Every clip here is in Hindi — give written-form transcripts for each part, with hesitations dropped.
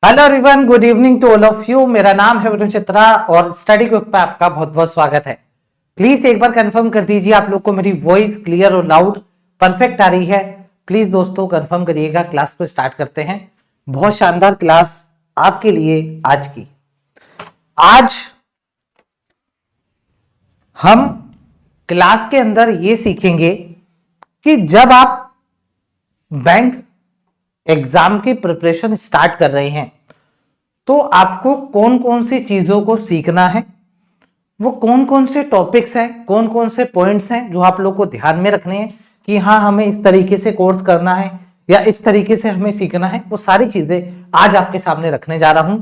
Hello everyone, good evening to all of you. मेरा नाम है वरुण चित्रा और स्टडी ग्रुप पे आपका बहुत बहुत स्वागत है। प्लीज एक बार कंफर्म कर दीजिए आप लोग को मेरी वॉइस क्लियर और लाउड परफेक्ट आ रही है। प्लीज दोस्तों कंफर्म करिएगा। क्लास को स्टार्ट करते हैं। बहुत शानदार क्लास आपके लिए आज की। आज हम क्लास के अंदर ये सीखेंगे कि जब आप बैंक एग्जाम की प्रिपरेशन स्टार्ट कर रहे हैं तो आपको कौन कौन सी चीजों को सीखना है, वो कौन कौन से टॉपिक्स हैं, कौन कौन से पॉइंट्स हैं जो आप लोग को ध्यान में रखने हैं कि हाँ हमें इस तरीके से कोर्स करना है या इस तरीके से हमें सीखना है। वो सारी चीजें आज आपके सामने रखने जा रहा हूं।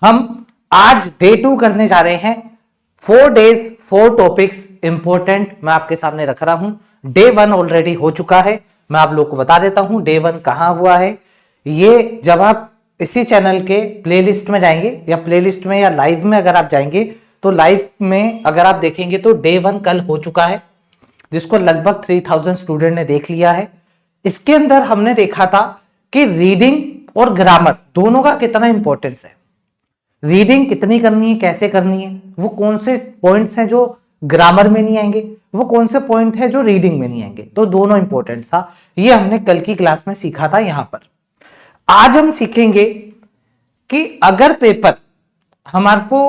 हम आज डे 2 करने जा रहे हैं। 4 डेज 4 टॉपिक्स इंपॉर्टेंट मैं आपके सामने रख रहा हूं। डे 1 ऑलरेडी हो चुका है। मैं आप लोग को बता देता हूं डे 1 कहां हुआ है। ये जब आप इसी चैनल के प्लेलिस्ट में जाएंगे या प्लेलिस्ट में या लाइव में अगर आप जाएंगे तो लाइव में अगर आप देखेंगे तो डे 1 कल हो चुका है, जिसको लगभग 3000 स्टूडेंट ने देख लिया है। इसके अंदर हमने देखा था कि रीडिंग और ग्रामर दोनों का कितना इंपॉर्टेंस है। रीडिंग कितनी करनी है, कैसे करनी है, वो कौन से पॉइंट्स हैं जो ग्रामर में नहीं आएंगे, वो कौन से पॉइंट है जो रीडिंग में नहीं आएंगे। तो दोनों इंपॉर्टेंट था। ये हमने कल की क्लास में सीखा था। यहां पर आज हम सीखेंगे कि अगर पेपर हमारे को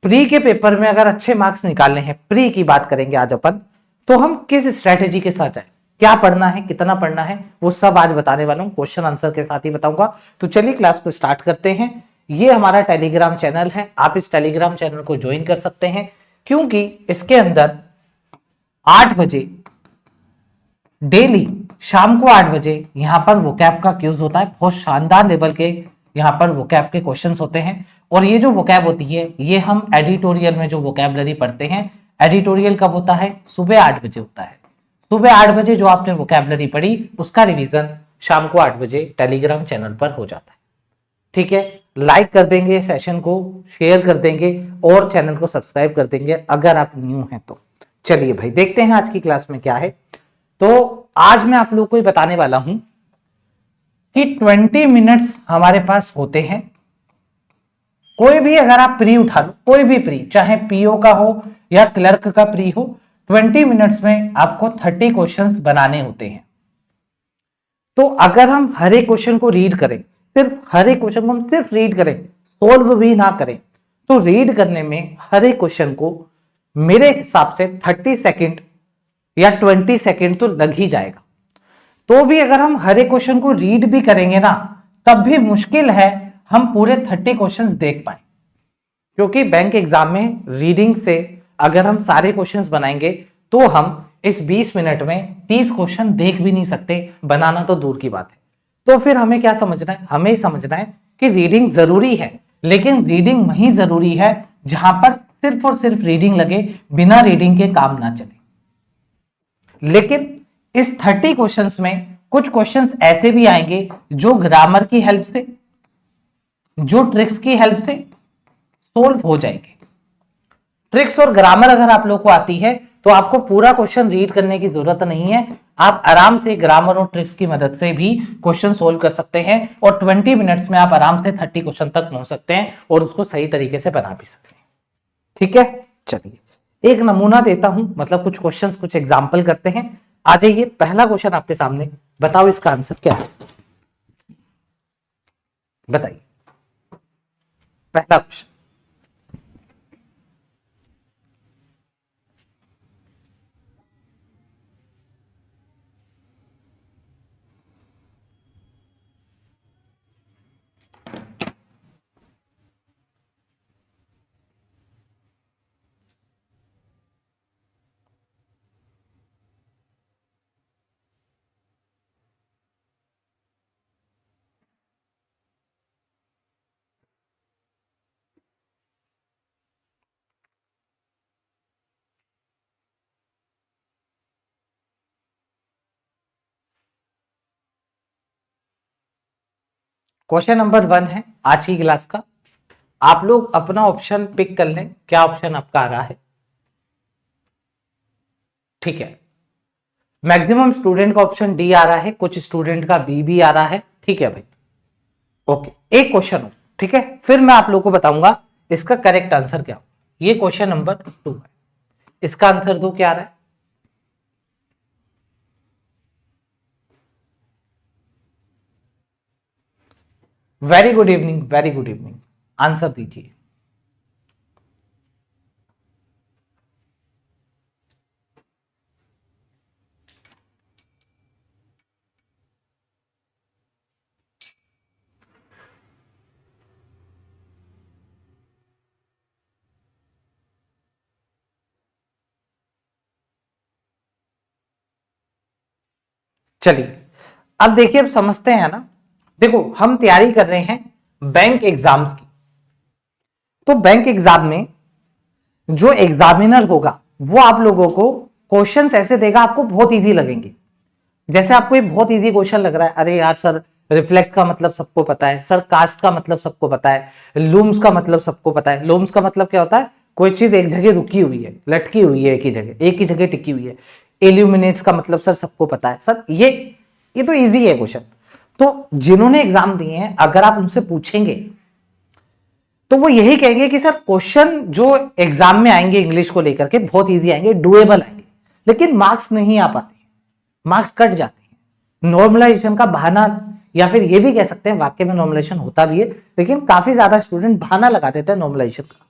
प्री के पेपर में अगर अच्छे मार्क्स निकालने हैं, प्री की बात करेंगे आज अपन, तो हम किस स्ट्रेटेजी के साथ जाएं, क्या पढ़ना है, कितना पढ़ना है, वो सब आज बताने वाला हूं। क्वेश्चन आंसर के साथ ही बताऊंगा। तो चलिए क्लास को स्टार्ट करते हैं। ये हमारा टेलीग्राम चैनल है। आप इस टेलीग्राम चैनल को ज्वाइन कर सकते हैं क्योंकि इसके अंदर 8 बजे डेली शाम को 8 बजे यहां पर वोकैब का क्यूज होता है। बहुत शानदार लेवल के यहां पर वोकैब के क्वेश्चंस होते हैं। और ये जो वोकैब होती है ये हम एडिटोरियल में जो वोकैबलरी पढ़ते हैं, एडिटोरियल कब होता है? सुबह 8 बजे होता है। सुबह 8 बजे जो आपने वोकैबलरी पढ़ी उसका रिवीजन शाम को 8 बजे टेलीग्राम चैनल पर हो जाता है। ठीक है, लाइक कर देंगे, सेशन को शेयर कर देंगे और चैनल को सब्सक्राइब कर देंगे अगर आप न्यू हैं तो। चलिए भाई देखते हैं आज की क्लास में क्या है। तो आज मैं आप लोग को बताने वाला हूं कि 20 मिनट्स हमारे पास होते हैं। कोई भी अगर आप प्री उठा लो, कोई भी प्री, चाहे पीओ का हो या क्लर्क का प्री हो, 20 मिनट्स में आपको 30 क्वेश्चंस बनाने होते हैं। तो अगर हम हर एक क्वेश्चन को रीड करें, सिर्फ हर एक क्वेश्चन को हम सिर्फ रीड करें, सोल्व भी ना करें, तो रीड करने में हर एक क्वेश्चन को मेरे हिसाब से 30 सेकेंड या 20 सेकेंड तो लग ही जाएगा। तो भी अगर हम हर एक क्वेश्चन को रीड भी करेंगे ना, तब भी मुश्किल है हम पूरे 30 क्वेश्चंस देख पाए, क्योंकि बैंक एग्जाम में रीडिंग से अगर हम सारे क्वेश्चंस बनाएंगे तो हम इस 20 मिनट में 30 क्वेश्चन देख भी नहीं सकते, बनाना तो दूर की बात है। तो फिर हमें क्या समझना है? हमें समझना है कि रीडिंग जरूरी है, लेकिन रीडिंग वहीं जरूरी है जहां पर सिर्फ और सिर्फ रीडिंग लगे, बिना रीडिंग के काम ना चले। लेकिन इस 30 क्वेश्चंस में कुछ क्वेश्चंस ऐसे भी आएंगे जो ग्रामर की हेल्प से, जो ट्रिक्स की हेल्प से सोल्व हो जाएंगे। ट्रिक्स और ग्रामर अगर आप लोग को आती है तो आपको पूरा क्वेश्चन रीड करने की जरूरत नहीं है। आप आराम से ग्रामर और ट्रिक्स की मदद से भी क्वेश्चन सोल्व कर सकते हैं और 20 मिनट्स में आप आराम से 30 क्वेश्चन तक पहुंच सकते हैं और उसको सही तरीके से बना भी सकते हैं। ठीक है, चलिए एक नमूना देता हूं, मतलब कुछ क्वेश्चंस, कुछ एग्जांपल करते हैं। आ जाइए, पहला क्वेश्चन आपके सामने, बताओ इसका आंसर क्या है? बताइए पहला क्वेश्चन। क्वेश्चन नंबर 1 है आज की क्लास का। आप लोग अपना ऑप्शन पिक कर लें, क्या ऑप्शन आपका आ रहा है। ठीक है, मैक्सिमम स्टूडेंट का ऑप्शन डी आ रहा है, कुछ स्टूडेंट का बी भी आ रहा है। ठीक है भाई, ओके। एक क्वेश्चन हो, ठीक है, फिर मैं आप लोगों को बताऊंगा इसका करेक्ट आंसर क्या हो। ये क्वेश्चन नंबर 2 है, इसका आंसर दो क्या आ रहा है। Very good evening, very good evening, answer दीजिए। चलिए अब देखिए, अब समझते हैं ना। देखो हम तैयारी कर रहे हैं बैंक एग्जाम्स की, तो बैंक एग्जाम में जो एग्जामिनर होगा वो आप लोगों को क्वेश्चंस ऐसे देगा, आपको बहुत इजी लगेंगे। जैसे आपको ये बहुत इजी क्वेश्चन लग रहा है, अरे यार सर रिफ्लेक्ट का मतलब सबको पता है, सर कास्ट का मतलब सबको पता है, लूम्स का मतलब सबको पता है। लूम्स का मतलब क्या होता है, कोई चीज एक जगह रुकी हुई है, लटकी हुई है, एक ही जगह टिकी हुई है। इल्यूमिनेट्स का मतलब सर सबको पता है। सर ये तो इजी है क्वेश्चन। तो जिन्होंने एग्जाम दिए हैं अगर आप उनसे पूछेंगे तो वो यही कहेंगे कि सर क्वेश्चन जो एग्जाम में आएंगे इंग्लिश को लेकर के बहुत इजी आएंगे, डुएबल आएंगे, लेकिन मार्क्स नहीं आ पाते, मार्क्स कट जाते हैं। नॉर्मलाइजेशन का बहाना, या फिर ये भी कह सकते हैं वाक्य में नॉर्मलाइजेशन होता भी है, लेकिन काफी ज्यादा स्टूडेंट बहाना लगा देते हैं नॉर्मलाइजेशन का,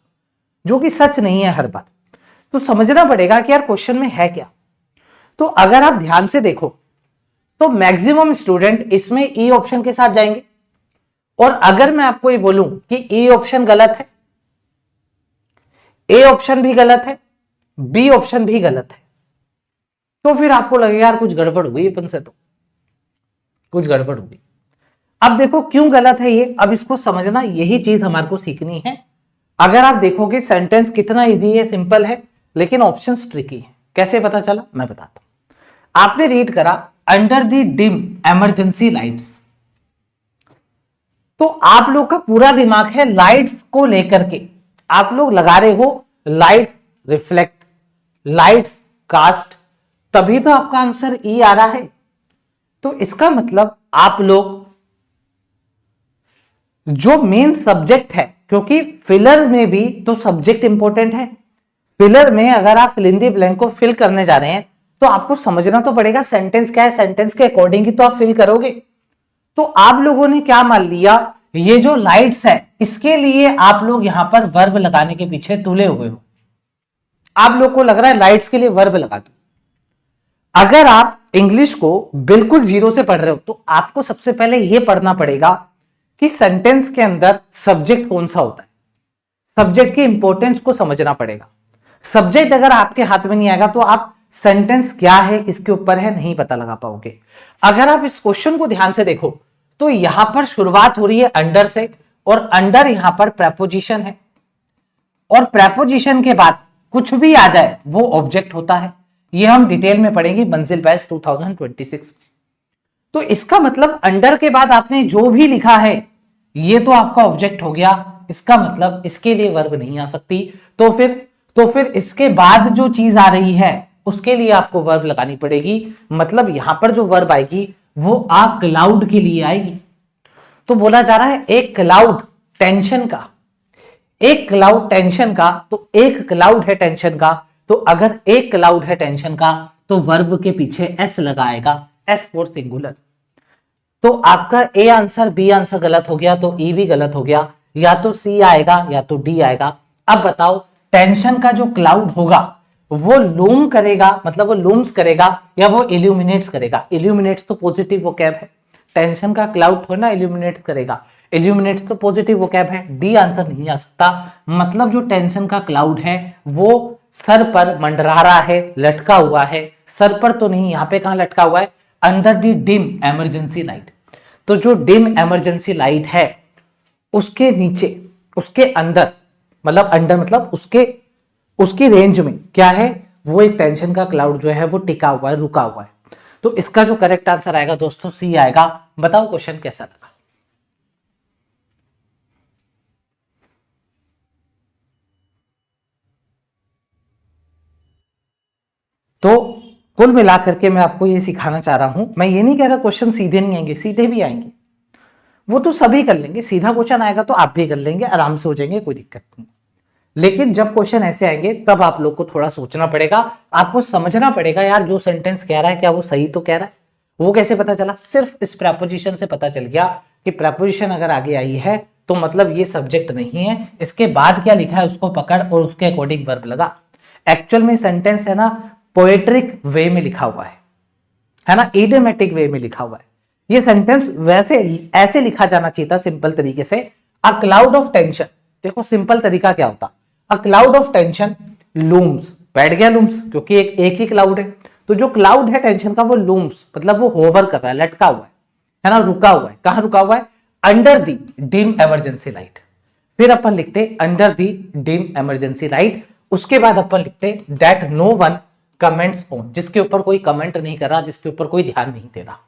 जो कि सच नहीं है हर बार। तो समझना पड़ेगा कि यार क्वेश्चन में है क्या। तो अगर आप ध्यान से देखो तो मैक्सिमम स्टूडेंट इसमें ई ऑप्शन के साथ जाएंगे, और अगर मैं आपको ये बोलूं कि ए ऑप्शन गलत है, ए ऑप्शन भी गलत है, बी ऑप्शन भी गलत है, तो फिर आपको लगेगा यार कुछ गड़बड़ हो गई अपन से, तो कुछ गड़बड़ हो गई। अब देखो क्यों गलत है ये, अब इसको समझना, यही चीज हमारे को सीखनी है। अगर आप देखोगे सेंटेंस कितना इजी है, सिंपल है, लेकिन ऑप्शंस ट्रिकी है। कैसे पता चला मैं बताता हूं। आपने रीड करा under the dim emergency lights, तो आप लोग का पूरा दिमाग है लाइट्स को लेकर के, आप लोग लगा रहे हो लाइट्स रिफ्लेक्ट, लाइट्स कास्ट, तभी तो आपका आंसर ई आ रहा है। तो इसका मतलब आप लोग जो मेन सब्जेक्ट है, क्योंकि फिलर में भी तो सब्जेक्ट इंपॉर्टेंट है, फिलर में अगर आप फिल इन द ब्लैंक को फिल करने जा रहे हैं तो आपको समझना तो पड़ेगा सेंटेंस क्या है, सेंटेंस के अकॉर्डिंग ही तो आप फिल करोगे। तो आप लोगों ने क्या मान लिया, ये जो लाइट्स है इसके लिए आप लोग यहां पर वर्ब लगाने के पीछे तुले हुए हो। आप लोग को लग रहा है लाइट्स के लिए वर्ब लगा दो। अगर आप इंग्लिश को बिल्कुल जीरो से पढ़ रहे हो तो आपको सबसे पहले यह पढ़ना पड़ेगा कि सेंटेंस के अंदर सब्जेक्ट कौन सा होता है, सब्जेक्ट की इंपॉर्टेंस को समझना पड़ेगा। सब्जेक्ट अगर आपके हाथ में नहीं आएगा तो आप सेंटेंस क्या है, किसके ऊपर है, नहीं पता लगा पाओगे। अगर आप इस क्वेश्चन को ध्यान से देखो तो यहां पर शुरुआत हो रही है अंडर से, और अंडर यहां पर प्रेपोजिशन है, और प्रेपोजिशन के बाद कुछ भी आ जाए वो ऑब्जेक्ट होता है। ये हम डिटेल में पढ़ेंगे मंजिल बैच 2026। तो इसका मतलब अंडर के बाद आपने जो भी लिखा है ये तो आपका ऑब्जेक्ट हो गया, इसका मतलब इसके लिए वर्ब नहीं आ सकती। तो फिर इसके बाद जो चीज आ रही है उसके लिए आपको वर्ब लगानी पड़ेगी। मतलब यहां पर जो वर्ब आएगी वो आ क्लाउड के लिए आएगी। तो बोला जा रहा है एक क्लाउड टेंशन का, एक क्लाउड टेंशन का, तो एक क्लाउड है टेंशन का, तो अगर एक क्लाउड है टेंशन का तो वर्ब के पीछे एस लगाएगा, एस फॉर सिंगुलर। तो आपका ए आंसर बी आंसर गलत हो गया, तो ई भी गलत हो गया, या तो सी आएगा या तो डी आएगा। अब बताओ टेंशन का जो क्लाउड होगा वो लूम करेगा, मतलब वो लूम्स करेगा, या वो इल्यूमिनेट्स करेगा। इल्यूमिनेट्स तो पॉजिटिव वोकैब है, टेंशन का क्लाउड थोड़ा ना इल्यूमिनेट्स करेगा, इल्यूमिनेट्स तो पॉजिटिव वोकैब है, डी आंसर नहीं आ सकता। मतलब जो टेंशन का क्लाउड है वो सर पर मंडरा रहा है, लटका हुआ है, सर पर तो नहीं, यहां पे कहां लटका हुआ है, under the dim emergency light. तो जो डिम इमरजेंसी लाइट है उसके नीचे, उसके अंदर, मतलब अंडर मतलब उसकी रेंज में क्या है, वो एक टेंशन का क्लाउड जो है वो टिका हुआ है, रुका हुआ है। तो इसका जो करेक्ट आंसर आएगा दोस्तों सी आएगा। बताओ क्वेश्चन कैसा लगा। तो कुल मिलाकर के मैं आपको ये सिखाना चाह रहा हूं, मैं ये नहीं कह रहा क्वेश्चन सीधे नहीं आएंगे, सीधे भी आएंगे, वो तो सभी कर लेंगे, सीधा क्वेश्चन आएगा तो आप भी कर लेंगे, आराम से हो जाएंगे, कोई दिक्कत नहीं। लेकिन जब क्वेश्चन ऐसे आएंगे तब आप लोग को थोड़ा सोचना पड़ेगा, आपको समझना पड़ेगा यार जो सेंटेंस कह रहा है क्या वो सही तो कह रहा है। वो कैसे पता चला? सिर्फ इस प्रेपोजिशन से पता चल गया कि प्रेपोजिशन अगर आगे आई है तो मतलब ये सब्जेक्ट नहीं है, इसके बाद क्या लिखा है उसको पकड़ और उसके अकॉर्डिंग वर्ब लगा। एक्चुअल में सेंटेंस है ना पोएट्रिक वे में लिखा हुआ है ना, इडियोमेटिक वे में लिखा हुआ है। ये सेंटेंस वैसे ऐसे लिखा जाना चाहिए था सिंपल तरीके से, अ क्लाउड ऑफ टेंशन। देखो सिंपल तरीका क्या होता, a cloud of tension looms, बैठ गया लूम्स क्योंकि एक ही क्लाउड है, तो जो क्लाउड है टेंशन का वो लूम्स मतलब वो होवर कर रहा है, लटका हुआ है ना, रुका हुआ है। कहां रुका हुआ है? Under the dim emergency light. फिर अपन लिखते under the dim emergency light, उसके बाद अपन लिखते that no one comments on, जिसके ऊपर कोई कमेंट नहीं कर रहा, जिसके ऊपर कोई ध्यान नहीं दे रहा।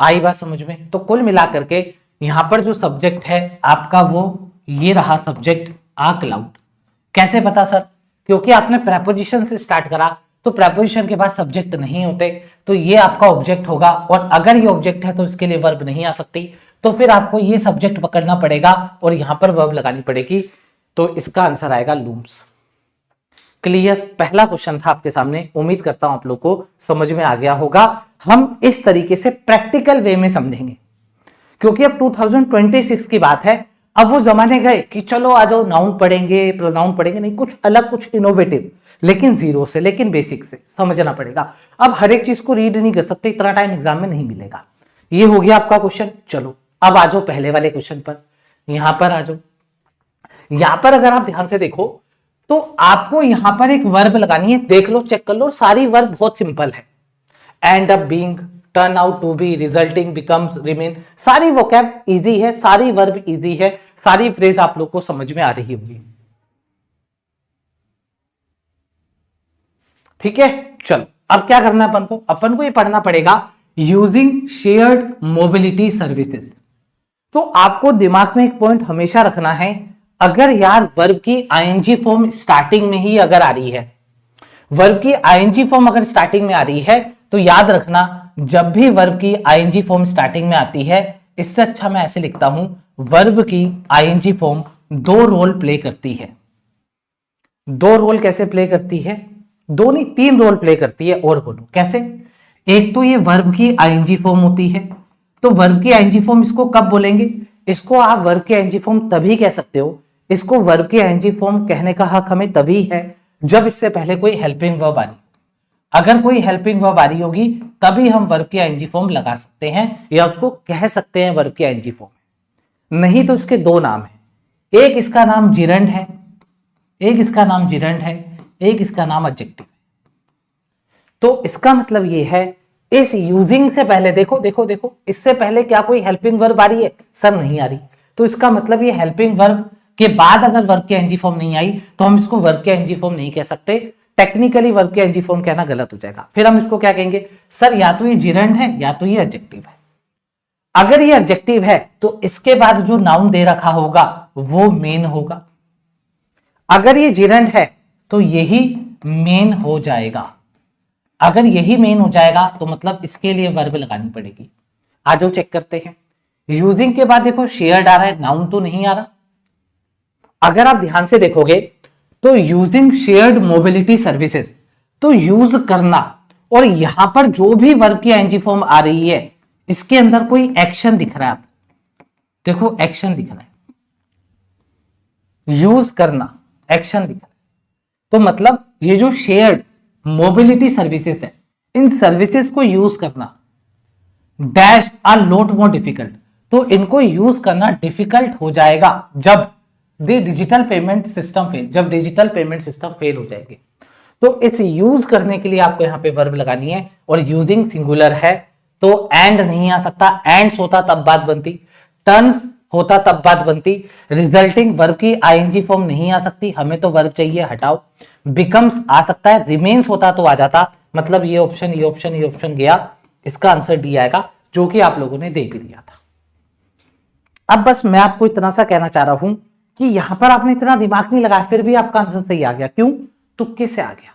आई बात समझ में? तो कुल मिलाकर के यहां पर जो सब्जेक्ट है आपका वो ये रहा सब्जेक्ट आ क्लाउड। कैसे पता सर? क्योंकि आपने प्रेपोजिशन से स्टार्ट करा, तो प्रेपोजिशन के बाद सब्जेक्ट नहीं होते, तो ये आपका ऑब्जेक्ट होगा, और अगर ये ऑब्जेक्ट है तो इसके लिए वर्ब नहीं आ सकती, तो फिर आपको ये सब्जेक्ट पकड़ना पड़ेगा और यहां पर वर्ब लगानी पड़ेगी। तो इसका आंसर आएगा लूम्स। क्लियर? पहला क्वेश्चन था आपके सामने, उम्मीद करता हूं आप लोग को समझ में आ गया होगा। हम इस तरीके से प्रैक्टिकल वे में समझेंगे, क्योंकि अब 2026 की बात है, अब वो जमाने गए कि चलो आ जाओ नाउन पढ़ेंगे प्रोनाउन पढ़ेंगे, नहीं, कुछ अलग कुछ इनोवेटिव, लेकिन जीरो से, लेकिन बेसिक से समझना पड़ेगा। अब हर एक चीज को रीड नहीं कर सकते, इतना टाइम एग्जाम में नहीं मिलेगा। ये हो गया आपका क्वेश्चन। चलो अब आ जाओ पहले वाले क्वेश्चन पर, यहां पर आ जाओ। यहां पर अगर आप ध्यान से देखो तो आपको यहां पर एक वर्ब लगानी है, देख लो चेक कर लो, सारी वर्ब बहुत सिंपल है। End up being, turn out to be, resulting, becomes, remain, सारी वोकैब इजी है, सारी वर्ब इजी है, सारी फ्रेज आप लोग को समझ में आ रही होगी। ठीक है, चलो अब क्या करना है अपन को ये पढ़ना पड़ेगा यूजिंग शेयर्ड मोबिलिटी सर्विसेज। तो आपको दिमाग में एक पॉइंट हमेशा रखना है, अगर यार वर्ब की आईएनजी फॉर्म स्टार्टिंग में ही अगर आ रही है, वर्ब की आईएनजी फॉर्म अगर स्टार्टिंग में आ रही है, तो याद रखना जब भी वर्ब की आईएनजी फॉर्म स्टार्टिंग में आती है, इससे अच्छा मैं ऐसे लिखता हूं, वर्ब की आईएनजी फॉर्म दो रोल प्ले करती है। दो रोल कैसे प्ले करती है? दो नहीं, तीन रोल प्ले करती है, और बोलो कैसे। एक तो ये वर्ब की आईएनजी फॉर्म होती है, तो वर्ब की आईएनजी फॉर्म इसको कब बोलेंगे? इसको आप वर्ब की आईएनजी फॉर्म तभी कह सकते हो, इसको वर्ब की आईएनजी फॉर्म कहने का हक हमें तभी है जब इससे पहले कोई हेल्पिंग वर्ब आ रही। अगर कोई हेल्पिंग वर्ब आ रही होगी तभी हम वर्ब की आईएनजी फॉर्म लगा सकते हैं या उसको कह सकते हैं वर्ब की आईएनजी फॉर्म। नहीं तो इसके दो नाम है, एक इसका नाम जिरंड है, एक इसका नाम जिरंड है, एक इसका नाम एडजेक्टिव। तो इसका मतलब ये है, इस यूजिंग से पहले देखो देखो देखो, इससे पहले क्या कोई हेल्पिंग वर्ब आ रही है? सर नहीं आ रही। तो इसका मतलब ये हेल्पिंग वर्ब के बाद अगर वर्ब की एनजी फॉर्म नहीं आई तो हम इसको वर्ब की एनजी फॉर्म नहीं कह सकते, टेक्निकली वर्ब की एनजी फॉर्म कहना गलत हो जाएगा। फिर हम इसको क्या कहेंगे? सर या तो ये जिरंड है या तो ये एडजेक्टिव है। अगर ये एडजेक्टिव है तो इसके बाद जो नाउन दे रखा होगा वो मेन होगा, अगर ये जिरंड है तो यही मेन हो जाएगा। अगर यही मेन हो जाएगा तो मतलब इसके लिए वर्ब लगानी पड़ेगी। आ जाओ चेक करते हैं। यूजिंग के बाद देखो शेयर्ड आ रहा है, नाउन तो नहीं आ रहा। अगर आप ध्यान से देखोगे तो यूजिंग शेयर्ड मोबिलिटी सर्विसेज, तो यूज करना, और यहां पर जो भी वर्ब की आईएनजी फॉर्म आ रही है इसके अंदर कोई एक्शन दिख रहा है। आप देखो एक्शन दिख रहा है, यूज करना एक्शन दिख रहा है, तो मतलब ये जो शेयर्ड मोबिलिटी सर्विसेज है, इन सर्विसेज को यूज करना dash are not more difficult, तो इनको यूज करना डिफिकल्ट हो जाएगा जब डिजिटल पेमेंट सिस्टम फेल, जब डिजिटल पेमेंट सिस्टम फेल हो जाएंगे। तो इस यूज करने के लिए आपको यहां पे वर्ब लगानी है, और यूजिंग सिंगुलर है तो एंड नहीं आ सकता, एंड्स होता तब बात बनती, टर्न्स होता तब बात बनती, रिजल्टिंग वर्ब की आईएनजी फॉर्म नहीं आ सकती, हमें तो वर्ब चाहिए, हटाओ। बिकम्स आ सकता है, रिमेन्स होता तो आ जाता, मतलब ये ऑप्शन ये ऑप्शन ये ऑप्शन गया, इसका आंसर डी आएगा, जो कि आप लोगों ने दे भी दिया था। अब बस मैं आपको इतना सा कहना चाह रहा हूं कि यहां पर आपने इतना दिमाग नहीं लगाया, फिर भी आपका आंसर सही आ गया। क्यों? तुक्के से आ गया।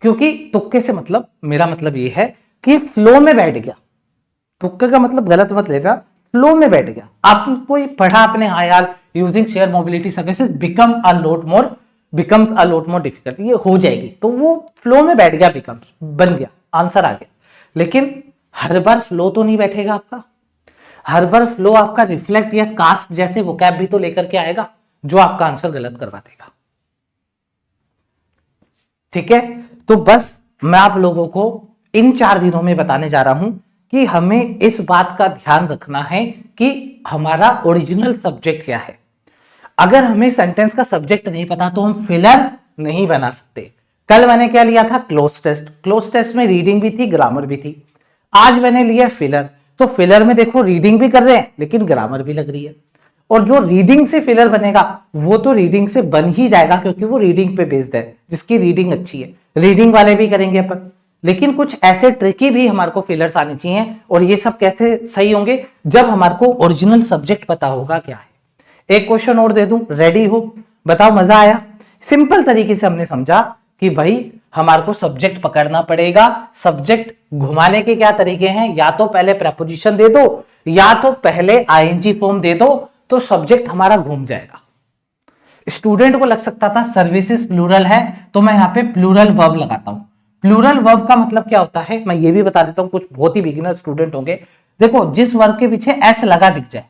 क्योंकि तुक्के से मतलब, मेरा मतलब ये है कि फ्लो में बैठ गया। तुक्के का मतलब गलत मत लेना, फ्लो में बैठ गया। आपको पढ़ा आपने, हाँ यार using share mobility services becomes a lot more difficult, ये हो जाएगी, तो वो फ्लो में बैठ गया, बिकम्स बन गया, आंसर आ गया। लेकिन हर बार फ्लो तो नहीं बैठेगा आपका, हर बार फ्लो आपका रिफ्लेक्ट या कास्ट जैसे वोकैब भी तो लेकर के आएगा जो आपका आंसर गलत करवा देगा। ठीक है, तो बस मैं आप लोगों को इन 4 दिनों में बताने जा रहा हूं कि हमें इस बात का ध्यान रखना है कि हमारा ओरिजिनल सब्जेक्ट क्या है। अगर हमें सेंटेंस का सब्जेक्ट नहीं पता तो हम फिलर नहीं बना सकते। कल मैंने क्या लिया था, क्लोज टेस्ट। क्लोज टेस्ट में रीडिंग भी थी, ग्रामर भी थी। आज मैंने लिया फिलर, तो फिलर में देखो रीडिंग भी कर रहे हैं लेकिन ग्रामर भी लग रही है। और जो रीडिंग से फिलर बनेगा वो तो रीडिंग से बन ही जाएगा क्योंकि वो रीडिंग पे बेस्ड है, जिसकी रीडिंग अच्छी है, रीडिंग वाले भी करेंगे अपन। लेकिन कुछ ऐसे ट्रिकी भी हमारे को फिलर्स आने चाहिए, और ये सब कैसे सही होंगे, जब हमारे को ओरिजिनल सब्जेक्ट पता होगा क्या है। एक क्वेश्चन और दे दूं, रेडी हो, बताओ मजा आया। सिंपल तरीके से हमने समझा कि भाई हमारे को सब्जेक्ट पकड़ना पड़ेगा। सब्जेक्ट घुमाने के क्या तरीके हैं, या तो पहले प्रेपोजिशन दे दो या तो पहले आईएनजी फॉर्म दे दो, तो सब्जेक्ट हमारा घूम जाएगा। स्टूडेंट को लग सकता था सर्विसेज प्लूरल है तो मैं यहां पे प्लूरल वर्ब लगाता हूं। प्लूरल वर्ब का मतलब क्या होता है मैं ये भी बता देता हूं, कुछ बहुत ही बिगिनर स्टूडेंट होंगे। देखो, जिस वर्ब के पीछे एस लगा दिख जाए,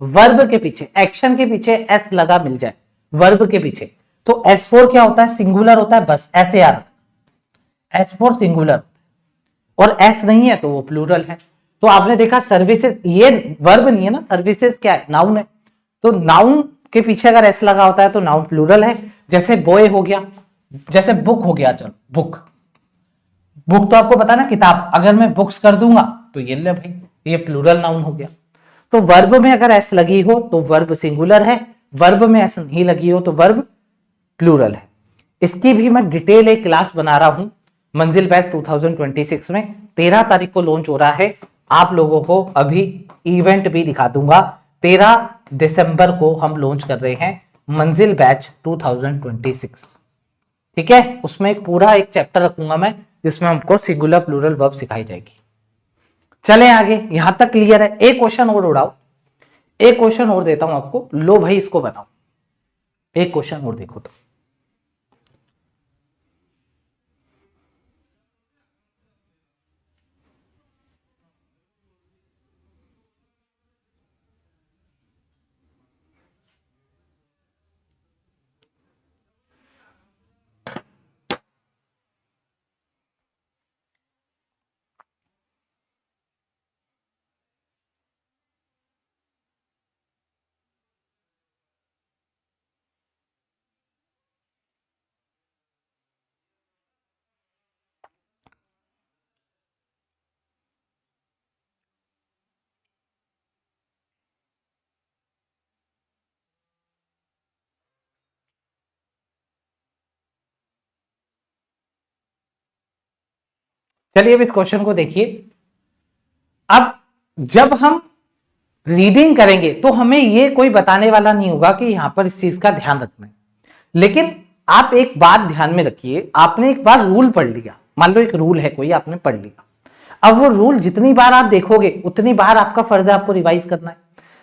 वर्ब के पीछे, एक्शन के पीछे एस लगा मिल जाए वर्ब के पीछे, तो S4 क्या होता है, सिंगुलर होता है, बस ऐसे याद रखना, S4 सिंगुलर, और S नहीं है तो वो प्लूरल है। तो आपने देखा सर्विसेज, ये वर्ब नहीं है ना, सर्विसेज क्या है, नाउन है। तो नाउन के पीछे अगर S लगा होता है तो नाउन प्लूरल है। जैसे बॉय हो गया, जैसे बुक हो गया, चलो बुक, बुक तो आपको पता ना किताब, अगर मैं बुक्स कर दूंगा तो ये ले भाई, ये प्लूरल नाउन हो गया। तो वर्ब में अगर एस लगी हो तो वर्ब सिंगुलर है, वर्ब में एस नहीं लगी हो तो वर्ब प्लूरल है। इसकी भी मैं डिटेल एक क्लास बना रहा हूं मंजिल बैच 2026 में, 13 तारीख को लॉन्च हो रहा है। आप लोगों को अभी इवेंट भी दिखा दूंगा। 13 दिसंबर को हम लॉन्च कर रहे हैं मंजिल बैच 2026। ठीक है, उसमें पूरा एक चैप्टर रखूंगा मैं जिसमें हमको सिंगुलर प्लूरल वर्ब सिखाई जाएगी। चलें आगे, यहां तक क्लियर है। एक क्वेश्चन और उड़ाओ, एक क्वेश्चन और देता हूं आपको, लो भाई इसको बनाओ। एक क्वेश्चन और देखो तो, चलिए अब इस क्वेश्चन को देखिए। अब जब हम रीडिंग करेंगे तो हमें ये कोई बताने वाला नहीं होगा कि यहां पर इस चीज का ध्यान रखना है। लेकिन आप एक बात ध्यान में रखिए, आपने एक बार रूल पढ़ लिया, मान लो एक रूल है कोई, आपने पढ़ लिया, अब वो रूल जितनी बार आप देखोगे उतनी बार आपका फर्ज है आपको रिवाइज करना है।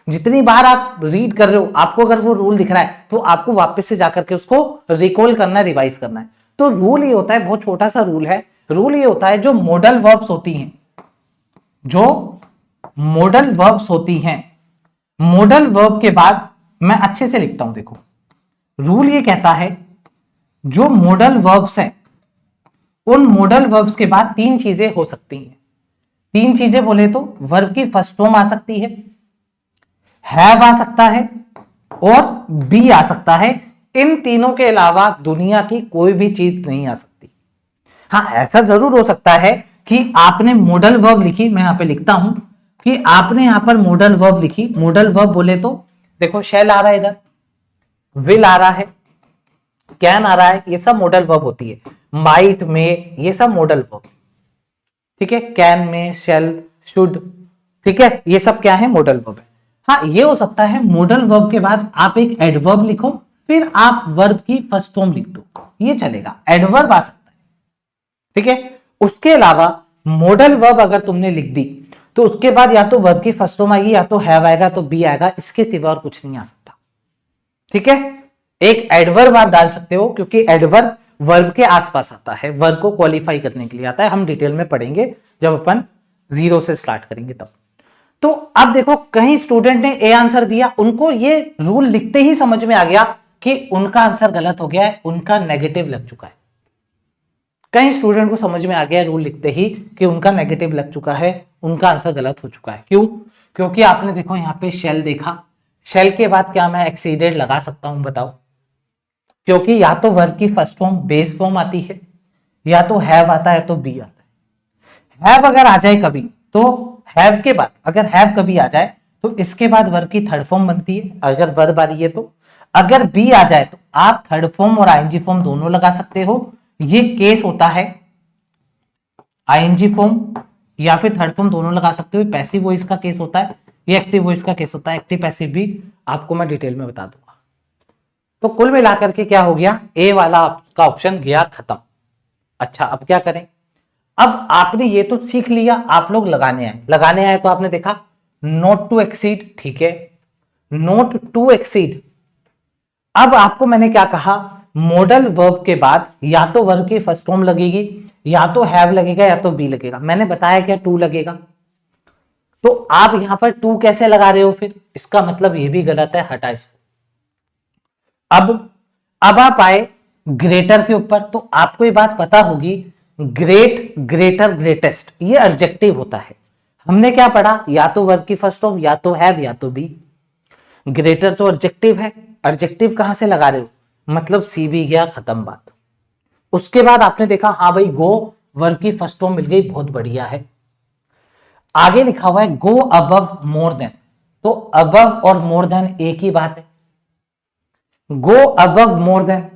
जितनी बार आप रीड कर रहे हो, आपको अगर वो रूल दिख रहा है तो आपको वापस से जाकर के उसको रिकॉल करना है, रिवाइज करना है। तो रूल ये होता है, बहुत छोटा सा रूल है। रूल ये होता है, जो मॉडल वर्ब्स होती हैं, जो मॉडल वर्ब्स होती हैं, मॉडल वर्ब के बाद मैं अच्छे से लिखता हूं, देखो रूल ये कहता है जो मॉडल वर्ब्स हैं उन मॉडल वर्ब्स के बाद 3 चीजें हो सकती हैं। 3 चीजें बोले तो वर्ब की फर्स्ट फॉर्म आ सकती हैव आ सकता है और बी आ सकता है। इन तीनों के अलावा दुनिया की कोई भी चीज नहीं आ सकती। हाँ, ऐसा जरूर हो सकता है कि आपने मॉडल वर्ब लिखी, मैं यहां पे लिखता हूं कि आपने यहां पर मॉडल वर्ब लिखी। मॉडल वर्ब बोले तो देखो शैल आ रहा है, इधर विल आ रहा है, कैन आ रहा है, ये सब मॉडल वर्ब होती है। माइट में, ये सब मॉडल वर्ब, ठीक है। कैन में, शेल, शुड, ठीक है, ये सब क्या है, मॉडल वर्ब है। हाँ, ये हो सकता है मॉडल वर्ब के बाद आप एक एडवर्ब लिखो, फिर आप वर्ब की फर्स्ट फॉर्म लिख दो, ये चलेगा, एडवर्ब आ सकता है, ठीक है। उसके अलावा मॉडल वर्ब अगर तुमने लिख दी तो उसके बाद या तो वर्ब की फर्स्ट फॉर्म आएगी या तो हैव आएगा तो बी आएगा, इसके सिवा और कुछ नहीं आ सकता। ठीक है, एक एडवर्ब आप डाल सकते हो क्योंकि एडवर्ब वर्ब के आसपास आता है, वर्ब को क्वालिफाई करने के लिए आता है। हम डिटेल में पढ़ेंगे जब अपन 0 से स्टार्ट करेंगे तब। तो अब देखो कई स्टूडेंट ने ए आंसर दिया, उनको ये रूल लिखते ही समझ में आ गया कि उनका आंसर गलत हो गया है, उनका नेगेटिव लग चुका है। कई स्टूडेंट को समझ में आ गया रूल लिखते ही कि उनका नेगेटिव लग चुका है, उनका आंसर गलत हो चुका है। क्यों? क्योंकि आपने देखो यहां पे शेल देखा, शेल के बाद क्या मैं एक्सीडेड लगा सकता हूं बताओ? क्योंकि या तो वर्ब की फर्स्ट फॉर्म बेस फॉर्म आती है, या तो हैव आता है तो बी आता है। हैव अगर आ जाए कभी तो हैव के बाद अगर हैव कभी आ जाए तो इसके बाद वर्ब की थर्ड फॉर्म बनती है, अगर वर्ब आ रही है तो। अगर बी आ जाए तो आप थर्ड फॉर्म और आईएनजी फॉर्म दोनों लगा सकते हो। ये केस होता है आईएनजी फॉर्म या फिर थर्ड फॉर्म दोनों लगा सकते हो। पैसिव वॉइस का केस होता है, ये एक्टिव वॉइस का केस होता है। एक्टिव पैसिव भी आपको मैं डिटेल में बता दूंगा। तो कुल मिलाकर के क्या हो गया, ए वाला आपका ऑप्शन गया खत्म। अच्छा अब क्या करें? अब आपने ये तो सीख लिया, आप लोग लगाने आए तो आपने देखा नोट टू एक्सीड, ठीक है, नोट टू एक्सीड। अब आपको मैंने क्या कहा, मॉडल वर्ब के बाद या तो वर्ब की फर्स्ट फॉर्म लगेगी, या तो हैव लगेगा, या तो बी लगेगा। मैंने बताया क्या टू लगेगा, तो आप यहां पर टू कैसे लगा रहे हो फिर? इसका मतलब ये भी गलत है, हटा इसको। अब आप आए ग्रेटर के ऊपर, तो आपको ये बात पता होगी ग्रेट, ग्रेटर, ग्रेटेस्ट ये एडजेक्टिव होता है। हमने क्या पढ़ा, या तो वर्ब की फर्स्ट फॉर्म, या तो हैव, या तो बी। ग्रेटर तो एडजेक्टिव है, एडजेक्टिव कहां से लगा रहे हो, मतलब सी भी गया, खत्म बात। उसके बाद आपने देखा हाँ भाई गो वर्ब की फर्स्ट फॉर्म मिल गई, बहुत बढ़िया है। आगे लिखा हुआ है गो अबव मोर देन, तो अबव और मोर देन एक ही बात है। गो अबव मोर देन